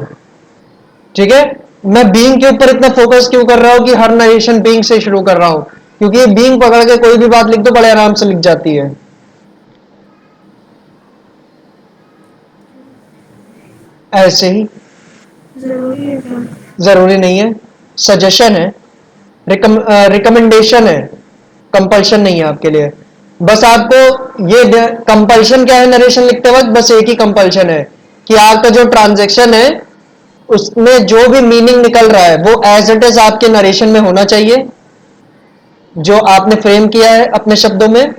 ठीक है, मैं बीइंग के ऊपर इतना फोकस क्यों कर रहा हूं कि हर नरेशन बीइंग से शुरू कर रहा हूं? क्योंकि बीइंग पकड़ के कोई भी बात लिख दो बड़े आराम से लिख जाती है। ऐसे ही जरूरी है क्या? जरूरी नहीं है, सजेशन है, रिकमेंडेशन है, कंपल्शन नहीं है आपके लिए। बस आपको ये कंपल्शन क्या है नरेशन लिखते वक्त? बस एक ही कंपल्शन है कि आपका जो ट्रांजैक्शन है उसमें जो भी मीनिंग निकल रहा है वो एज इट इज आपके नरेशन में होना चाहिए, जो आपने फ्रेम किया है अपने शब्दों में।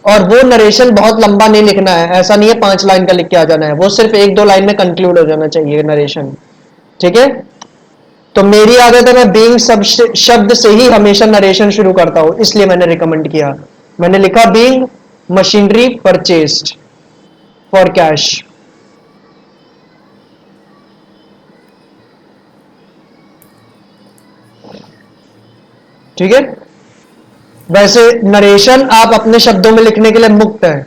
और वो नरेशन बहुत लंबा नहीं लिखना है, ऐसा नहीं है 5 लाइन का लिख के आ जाना है, वो सिर्फ एक दो लाइन में कंक्लूड हो जाना चाहिए नरेशन। ठीक है, तो मेरी आदत है मैं बीइंग शब्द से ही हमेशा नरेशन शुरू करता हूं, इसलिए मैंने रिकमेंड किया। मैंने लिखा being machinery purchased for cash. ठीक है, वैसे नरेशन आप अपने शब्दों में लिखने के लिए मुक्त है,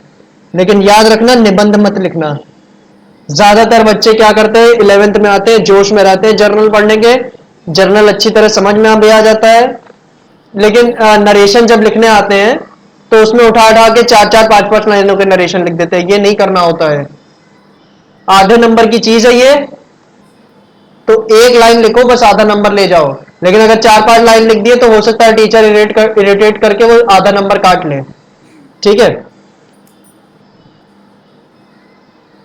लेकिन याद रखना निबंध मत लिखना। ज्यादातर बच्चे क्या करते हैं, 11th में आते हैं, जोश में रहते हैं जर्नल पढ़ने के, जर्नल अच्छी तरह समझ में भी आ जाता है, लेकिन नरेशन जब लिखने आते हैं तो उसमें उठा उठा के चार चार पांच पांच लाइनों के नरेशन लिख देते हैं। ये नहीं करना होता है, आधे नंबर की चीज है ये, तो एक लाइन लिखो बस, आधा नंबर ले जाओ। लेकिन अगर चार पांच लाइन लिख दिए तो हो सकता है टीचर इरिटेट करके वो आधा नंबर काट ले। ठीक है,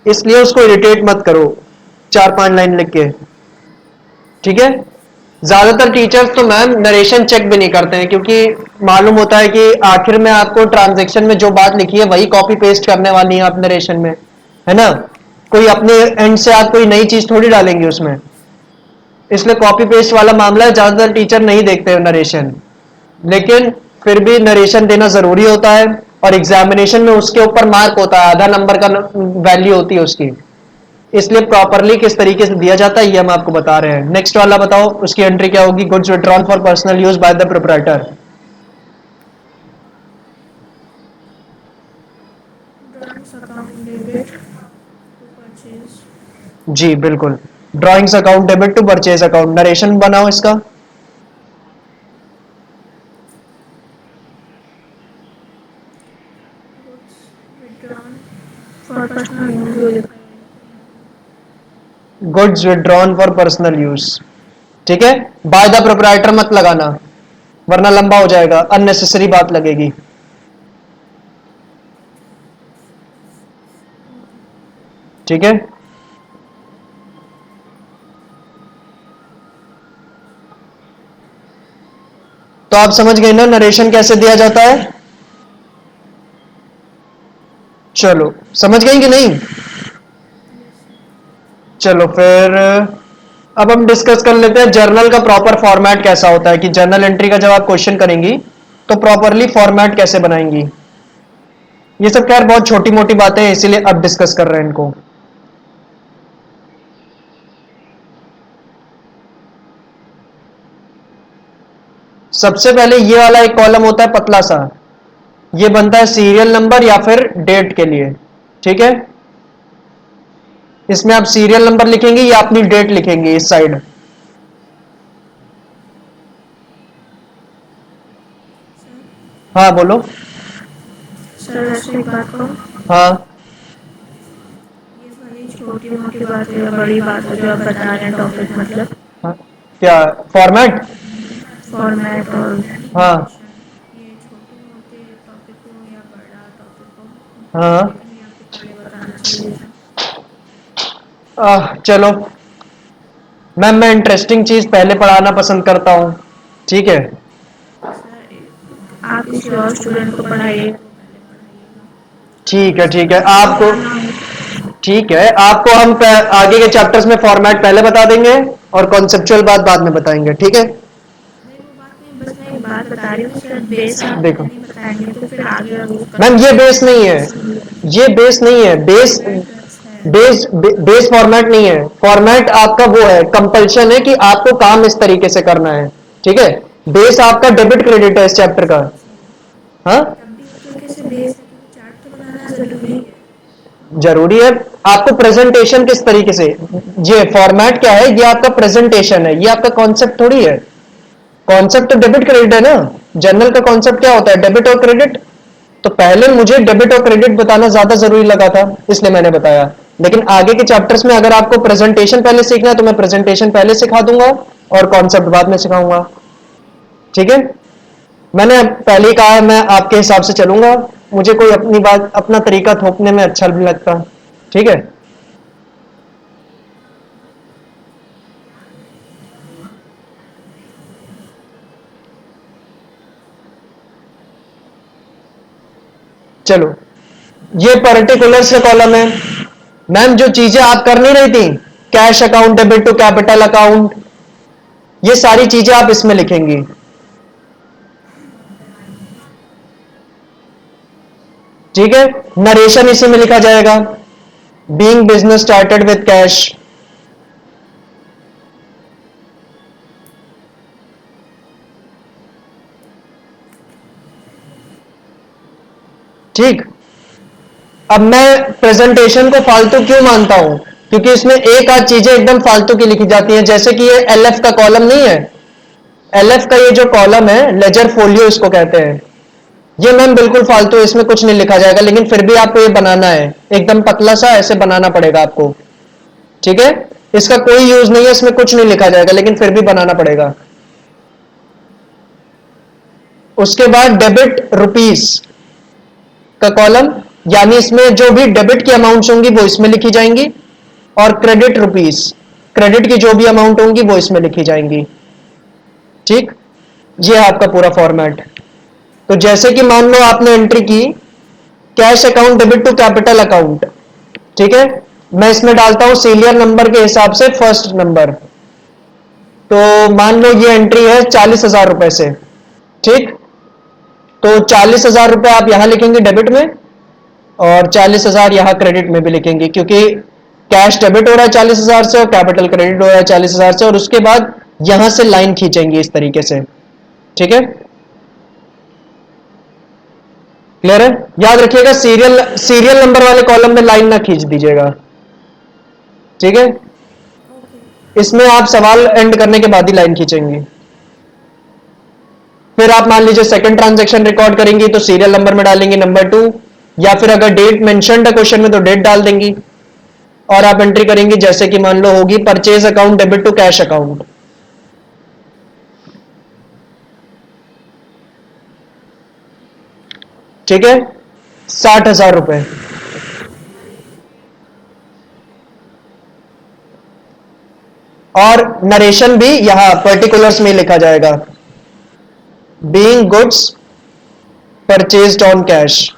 इसलिए उसको इरिटेट मत करो चार पांच लाइन लिख के। ठीक है, ज्यादातर टीचर्स तो मैम नरेशन चेक भी नहीं करते हैं, क्योंकि मालूम होता है कि आखिर में आपको ट्रांजेक्शन में जो बात लिखी है वही कॉपी पेस्ट करने वाली है आप नरेशन में, है ना। कोई अपने एंड से आप कोई नई चीज थोड़ी डालेंगे उसमें, इसलिए कॉपी पेस्ट वाला मामला है, ज्यादातर टीचर नहीं देखते हैं नरेशन। लेकिन फिर भी नरेशन देना जरूरी होता है, और एग्जामिनेशन में उसके ऊपर मार्क होता है, आधा नंबर का वैल्यू होती है उसकी, इसलिए प्रॉपरली किस तरीके से दिया जाता है ये हम आपको बता रहे हैं। नेक्स्ट वाला बताओ, उसकी एंट्री क्या होगी। Goods withdrawn for personal use by the proprietor. Drawings account debit to purchase. जी बिल्कुल, drawings account debit to purchase account. Narration बनाओ इसका। Goods withdrawn for personal use जो लिखा है goods withdrawn for personal use, ठीक है, बाय द प्रोप्राइटर मत लगाना, वरना लंबा हो जाएगा, अननेसेसरी बात लगेगी। ठीक है, तो आप समझ गए ना नरेशन कैसे दिया जाता है। चलो समझ गए कि नहीं। चलो फिर अब हम डिस्कस कर लेते हैं जर्नल का प्रॉपर फॉर्मेट कैसा होता है, कि जर्नल एंट्री का जब आप क्वेश्चन करेंगी तो प्रॉपरली फॉर्मेट कैसे बनाएंगी। ये सब खैर बहुत छोटी मोटी बातें हैं, इसीलिए अब डिस्कस कर रहे हैं इनको। सबसे पहले ये वाला एक कॉलम होता है पतला सा, ये बनता है सीरियल नंबर या फिर डेट के लिए। ठीक है, इसमें आप सीरियल नंबर लिखेंगे या अपनी डेट लिखेंगे इस साइड। हाँ बोलो। सर वैसे एक बात कहूँ, हाँ ये भली छोटी मोटी बात है या बड़ी बात है जो आप बता रहे हैं टॉपिक मतलब हाँ, क्या फॉर्मेट। फॉर्मेट और हाँ नरेशन, ये छोटे मोटे टॉपिक हो या बड़ा टॉपिक हो हाँ लेकिन ये आपको पहले बताना चाहिए था। चलो मैम, मैं इंटरेस्टिंग चीज पहले पढ़ाना पसंद करता हूँ। ठीक है, सर आप किसी और स्टूडेंट को पढ़ाइएगा तो पहले पढ़ाइएगा, ठीक है, जिससे ठीक है उसको आपको, आसाना हो। ठीक है आपको हम आगे के चैप्टर्स में फॉर्मेट पहले बता देंगे और कॉन्सेप्चुअल बात बाद में बताएंगे। ठीक है, नहीं वो बात नहीं, बस मैं एक बात बता रही हूँ सर, बेस आप देखो पहले ही बताएंगे तो फिर आगे और उसका मैम, ये बेस नहीं है, ये बेस नहीं है, बेस है। बेस फॉर्मेट नहीं है। फॉर्मेट आपका वो है, कंपल्शन है कि आपको काम इस तरीके से करना है। ठीक है, बेस आपका डेबिट क्रेडिट है इस चैप्टर का। हाँ तब भी एक तरीके से बेस है क्योंकि चार्ट तो बनाना जरूरी है। जरूरी है, आपको प्रेजेंटेशन किस तरीके से, ये फॉर्मेट क्या है, ये आपका प्रेजेंटेशन है, ये आपका कॉन्सेप्ट थोड़ी है। कॉन्सेप्ट तो डेबिट क्रेडिट है ना, जर्नल का कॉन्सेप्ट क्या होता है, डेबिट और क्रेडिट। तो पहले मुझे डेबिट और क्रेडिट बताना ज्यादा जरूरी लगा था, इसलिए मैंने बताया। लेकिन आगे के चैप्टर्स में अगर आपको प्रेजेंटेशन पहले सीखना है तो मैं प्रेजेंटेशन पहले सिखा दूंगा और कॉन्सेप्ट बाद में सिखाऊंगा। ठीक है, मैंने पहले ही कहा है मैं आपके हिसाब से चलूंगा, मुझे कोई अपनी बात अपना तरीका थोपने में अच्छा नहीं लगता। ठीक है, चलो ये पर्टिकुलर्स का कॉलम है। मैम जो चीजें आप कर नहीं रही थी, cash account debit to capital account, ये सारी चीजें आप इसमें लिखेंगी। ठीक है, नरेशन इसी में लिखा जाएगा, being business started with cash. ठीक। अब मैं प्रेजेंटेशन को फालतू क्यों मानता हूं, क्योंकि इसमें एक आध चीजें एकदम फालतू की लिखी जाती हैं, जैसे कि ये एलएफ का कॉलम नहीं है, एलएफ का ये जो कॉलम है लेजर फोलियो इसको कहते हैं, ये मैम बिल्कुल फालतू है, इसमें कुछ नहीं लिखा जाएगा, लेकिन फिर भी आपको ये बनाना है, एकदम पतला सा ऐसे बनाना पड़ेगा आपको, ठीक है। इसका कोई यूज नहीं है, इसमें कुछ नहीं लिखा जाएगा, लेकिन फिर भी बनाना पड़ेगा। उसके बाद डेबिट रुपीस का कॉलम, यानी इसमें जो भी डेबिट की अमाउंट्स होंगी वो इसमें लिखी जाएंगी, और क्रेडिट रुपीस, क्रेडिट की जो भी अमाउंट होंगी वो इसमें लिखी जाएंगी, ठीक। ये है आपका पूरा फॉर्मेट। तो जैसे कि मान लो आपने एंट्री की cash account debit to capital account, ठीक है, मैं इसमें डालता हूं सीरियल नंबर के हिसाब से फर्स्ट नंबर, तो मान लो ये एंट्री है 40,000 रुपए से, ठीक। तो 40,000 रुपए आप यहां लिखेंगे डेबिट में, और 40,000 यहां क्रेडिट में भी लिखेंगे, क्योंकि कैश डेबिट हो रहा है 40,000 से और कैपिटल क्रेडिट हो रहा है 40,000 से, और उसके बाद यहां से लाइन खींचेंगे इस तरीके से, ठीक है। क्लियर है? याद रखिएगा सीरियल नंबर वाले कॉलम में लाइन ना खींच दीजिएगा, ठीक है। इसमें आप सवाल एंड करने के बाद ही लाइन खींचेंगे। फिर आप मान लीजिए सेकंड ट्रांजैक्शन रिकॉर्ड करेंगी तो सीरियल नंबर में डालेंगे नंबर 2, या फिर अगर डेट मेंशन्ड है क्वेश्चन में तो डेट डाल देंगी, और आप एंट्री करेंगी जैसे कि मान लो होगी purchase account debit to cash account. ठीक है, 60,000 रुपए। और नरेशन भी यहां पर्टिकुलर्स में लिखा जाएगा, being goods purchased on cash.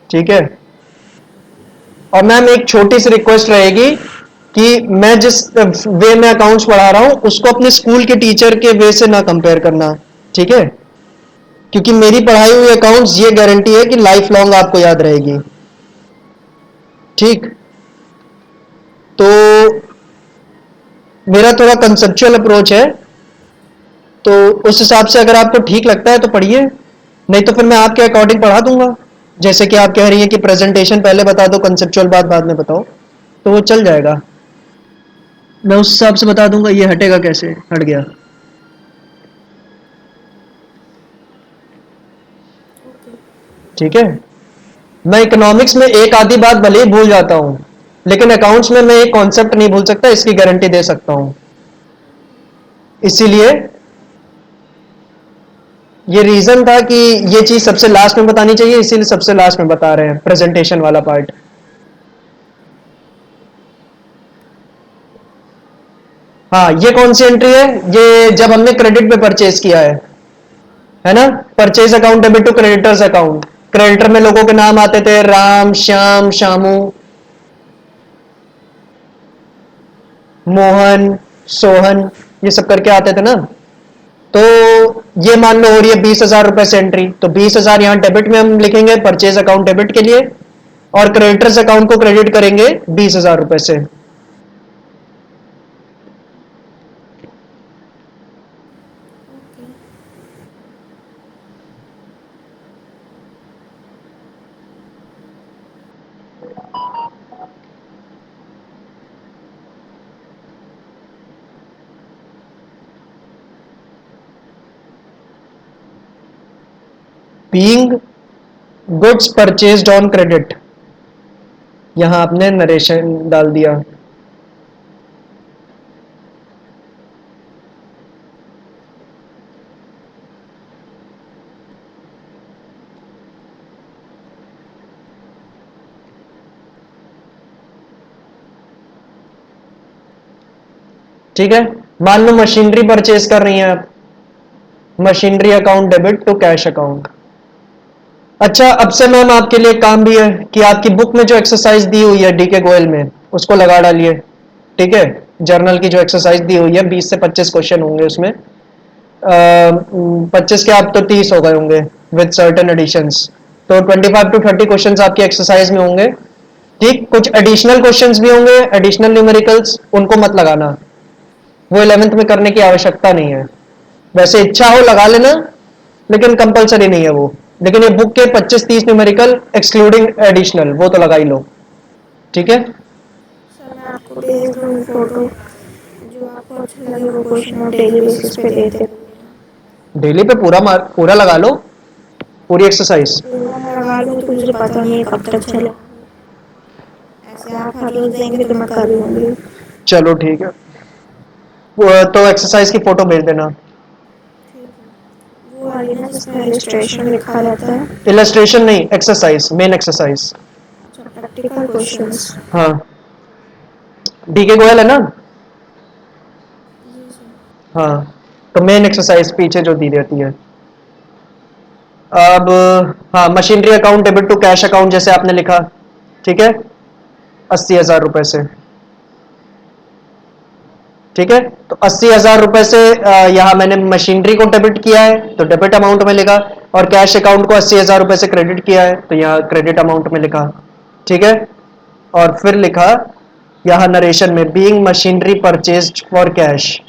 ठीक है। और मैम एक छोटी सी रिक्वेस्ट रहेगी कि मैं जिस वे में अकाउंट्स पढ़ा रहा हूं उसको अपने स्कूल के टीचर के वे से ना कंपेयर करना, ठीक है, क्योंकि मेरी पढ़ाई हुई अकाउंट्स ये गारंटी है कि लाइफ लॉन्ग आपको याद रहेगी, ठीक। तो मेरा थोड़ा कंसेप्चुअल अप्रोच है, तो उस हिसाब से अगर आपको ठीक लगता है तो पढ़िए, नहीं तो फिर मैं आपके अकॉर्डिंग पढ़ा दूंगा। जैसे कि आप कह रही हैं कि प्रेजेंटेशन पहले बता दो, कंसेप्चुअल बात बाद में बताओ, तो वो चल जाएगा, मैं उस हिसाब से बता दूंगा। ये हटेगा कैसे, हट गया। ठीक है। मैं इकोनॉमिक्स में एक आधी बात भले ही भूल जाता हूं, लेकिन अकाउंट्स में मैं एक कॉन्सेप्ट नहीं भूल सकता, इसकी गारंटी दे सकता हूं। इसीलिए ये रीजन था कि ये चीज सबसे लास्ट में बतानी चाहिए, इसीलिए सबसे लास्ट में बता रहे हैं प्रेजेंटेशन वाला पार्ट। हाँ, ये कौन सी एंट्री है? ये जब हमने क्रेडिट पे परचेज किया है ना, purchase account debit to creditors account. Creditor में लोगों के नाम आते थे, राम, श्याम, शामू, मोहन, सोहन, ये सब करके आते थे ना। तो ये मान लो हो रही है 20,000 रुपए से एंट्री, तो 20,000 यहां डेबिट में हम लिखेंगे परचेज अकाउंट डेबिट के लिए, और क्रेडिटर्स अकाउंट को क्रेडिट करेंगे 20,000 रुपए से। Being goods purchased on credit, यहां आपने नरेशन डाल दिया। ठीक है, मान लो मशीनरी परचेज कर रही हैं आप, machinery account debit to cash account. अच्छा, अब से मैम आपके लिए काम भी है कि आपकी बुक में जो एक्सरसाइज दी हुई है डीके गोयल में, उसको लगा डालिए, ठीक है। जर्नल की जो एक्सरसाइज दी हुई है 20 से 25 क्वेश्चन होंगे उसमें, 25 के आप तो 30 हो गए होंगे विद सर्टेन एडिशंस। तो 25 to 30 क्वेश्चंस आपकी एक्सरसाइज में होंगे। ठीक, कुछ एडिशनल क्वेश्चंस भी होंगे, एडिशनल न्यूमेरिकल्स, उनको मत लगाना, वो 11th में करने की आवश्यकता नहीं है। वैसे इच्छा हो लगा लेना, लेकिन कंपलसरी नहीं है वो। लेकिन ये बुक के 25-30 न्यूमेरिकल एक्सक्लूडिंग एडिशनल, वो तो लगा ही लो। ठीक है, सर मैं आपको भेज दूँगी फ़ोटो, जो आपको अच्छा लगे वो क्वेश्चन आप डेली बेसिस पे देते रहिए। डेली पे पूरा मार्क पूरा लगा लो, पूरी एक्सरसाइज। पूरा मैं लगा लूँ तो मुझे पता नहीं है कब तक चलेगा। ऐसे आप हर रोज़ देंगे तो मैं कर लूँगी। चलो ठीक है, तो एक्सरसाइज की फोटो भेज देना। ठीक है। वो वाली ना जिसमें इलस्ट्रेशन लिखा रहता है। इलस्ट्रेशन नहीं, एक्सरसाइज, मेन एक्सरसाइज। अच्छा, प्रैक्टिकल क्वेश्चंस। हाँ, डीके गोयल है ना। जी सर। हाँ, तो मेन एक्सरसाइज पीछे जो दी रहती है। अब हाँ, machinery account debit to cash account जैसे आपने लिखा, ठीक है, 80,000 रुपए से। ठीक है, तो 80,000 रुपए से यहाँ मैंने मशीनरी को डेबिट किया है तो डेबिट अमाउंट में लिखा, और कैश अकाउंट को 80,000 रुपए से क्रेडिट किया है तो यहाँ क्रेडिट अमाउंट में लिखा। ठीक है, और फिर लिखा यहाँ नरेशन में, being machinery purchased for cash.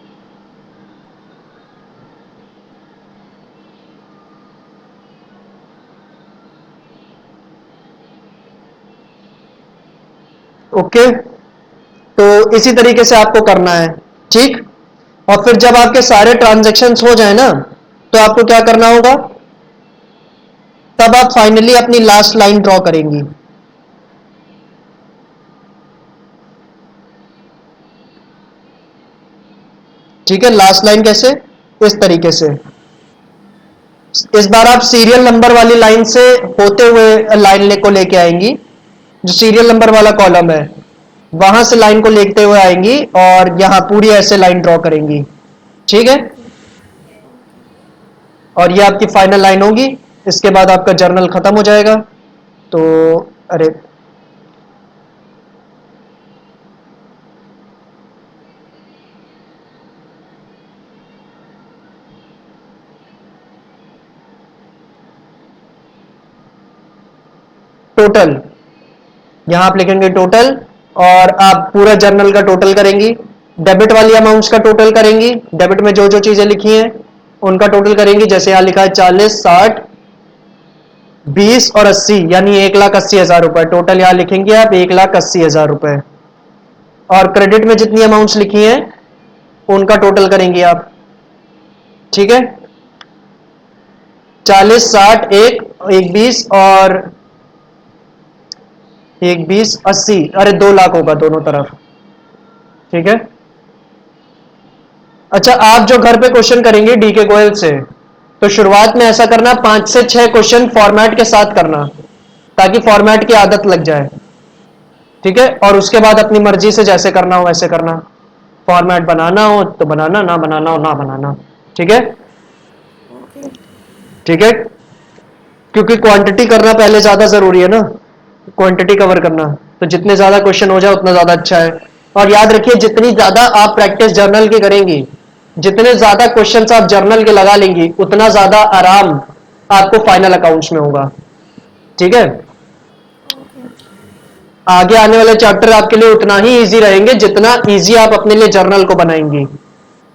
Okay, तो इसी तरीके से आपको करना है। ठीक, और फिर जब आपके सारे ट्रांजैक्शंस हो जाए ना, तो आपको क्या करना होगा, तब आप फाइनली अपनी लास्ट लाइन ड्रॉ करेंगी। ठीक है, लास्ट लाइन कैसे, इस तरीके से। इस बार आप सीरियल नंबर वाली लाइन से होते हुए लाइन को लेके आएंगी, जो सीरियल नंबर वाला कॉलम है वहां से लाइन को लेते हुए आएंगी और यहां पूरी ऐसे लाइन ड्रॉ करेंगी। ठीक है, ओके। ओके। और ये आपकी फाइनल लाइन होगी। इसके बाद आपका जर्नल खत्म हो जाएगा। तो अरे, टोटल, यहां आप लिखेंगे टोटल, और आप पूरा जर्नल का टोटल करेंगी। डेबिट वाली अमाउंट्स का टोटल करेंगी, डेबिट में जो जो चीजें लिखी हैं उनका टोटल करेंगी। जैसे यहां लिखा है 40, 60, 20 और 80, यानी 1,80,000 रुपए टोटल यहां लिखेंगे आप, 1,80,000 रुपए। और क्रेडिट में जितनी अमाउंट्स लिखी हैं उनका टोटल करेंगे आप। ठीक है, 40, 60, एक 20 और एक 20, 80, अरे 2 लाख होगा दोनों तरफ। ठीक है, अच्छा, आप जो घर पे क्वेश्चन करेंगे डीके गोयल से, तो शुरुआत में ऐसा करना 5 से 6 क्वेश्चन फॉर्मेट के साथ करना, ताकि फॉर्मेट की आदत लग जाए। ठीक है, और उसके बाद अपनी मर्जी से जैसे करना हो वैसे करना। फॉर्मेट बनाना हो तो बनाना, ना बनाना हो ना बनाना। ठीक है, ओके। ठीक है, क्योंकि क्वांटिटी करना पहले ज्यादा जरूरी है ना, क्वांटिटी कवर करना। तो जितने ज्यादा क्वेश्चन हो जाए उतना ज्यादा अच्छा है। और याद रखिए, जितनी ज्यादा आप प्रैक्टिस जर्नल की करेंगी, जितने ज्यादा क्वेश्चंस आप जर्नल के लगा लेंगी, उतना ज्यादा आराम आपको फाइनल अकाउंट्स में होगा। ठीक है, ओके। आगे आने वाले चैप्टर आपके लिए उतना ही इजी रहेंगे जितना इजी आप अपने लिए जर्नल को बनाएंगी,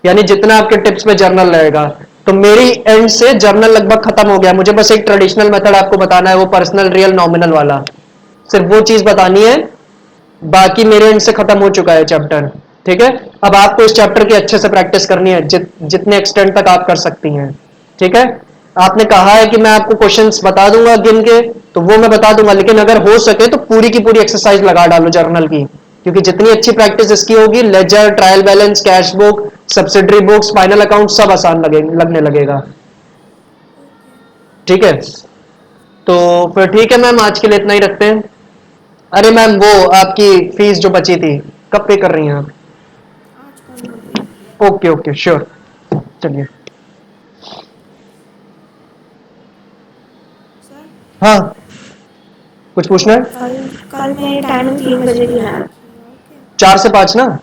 यानी जितना आपके टिप्स में जर्नल रहेगा। तो मेरी एंड से जर्नल लगभग खत्म हो गया, मुझे बस एक ट्रेडिशनल मेथड आपको बताना है, वो पर्सनल रियल नॉमिनल वाला, सिर्फ वो चीज बतानी है। बाकी मेरे एंड से खत्म हो चुका है चैप्टर। ठीक है, अब आपको इस चैप्टर की अच्छे से प्रैक्टिस करनी है, जितने एक्सटेंड तक आप कर सकती हैं। ठीक है, आपने कहा है कि मैं आपको क्वेश्चंस बता दूंगा गिन के, तो वो मैं बता दूंगा, लेकिन अगर हो सके तो पूरी की पूरी एक्सरसाइज लगा डालो जर्नल की, क्योंकि जितनी अच्छी प्रैक्टिस इसकी होगी, ledger, trial balance, cash book, subsidiary books, final account सब आसान लगने लगेगा। ओके। ठीक है, तो फिर ठीक है मैम, आज के लिए इतना ही रखते हैं। अरे मैम, वो आपकी फीस जो बची थी कब पे कर रही हैं आप? आज कर लूँगी। ओके ओके, श्योर, चलिए। सर, हाँ, कुछ पूछना है? कल कल मेरी टाइमिंग 3 बजे की है, रखिएगा। ओके। 4 से 5 ना? कल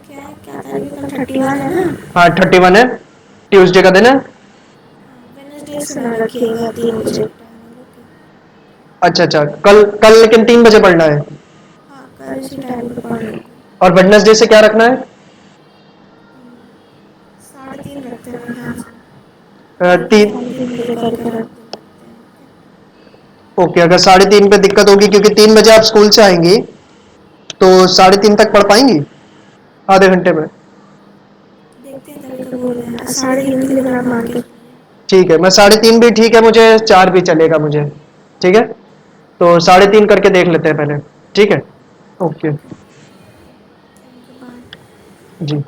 क्या है, क्या तारीख है? कल 31 है ना? हाँ, 31 है। ट्यूसडे का दिन है? वेडनेसडे सुना रखिएगा 3 बजे टाइमिंग। ओके। अच्छा अच्छा, कल कल लेकिन 3 बजे पढ़ना है। हाँ, कल इसी टाइम पे पढ़ लूँगी। और वेडनेसडे से क्या रखना है? 3:30 रखते हैं मेरे ख्याल से। कल भी तीन। 3:30 बजे करके रखते हैं। ओके। ओके, अगर 3:30 पे दिक्कत होगी क्योंकि 3 बजे आप स्कूल से आएंगी, तो 3:30 तक पढ़ पाएंगी आधे घंटे में? देखते हैं, तभी तो बोल रहे हैं 3:30 के लिए अगर आप मान के चलिए। ठीक है, मैं 3:30 भी ठीक है, मुझे 4 भी चलेगा मुझे। ठीक है, तो 3:30 करके देख लेते हैं पहले। ठीक है। Okay. Okay. Thank you, bye. Ji.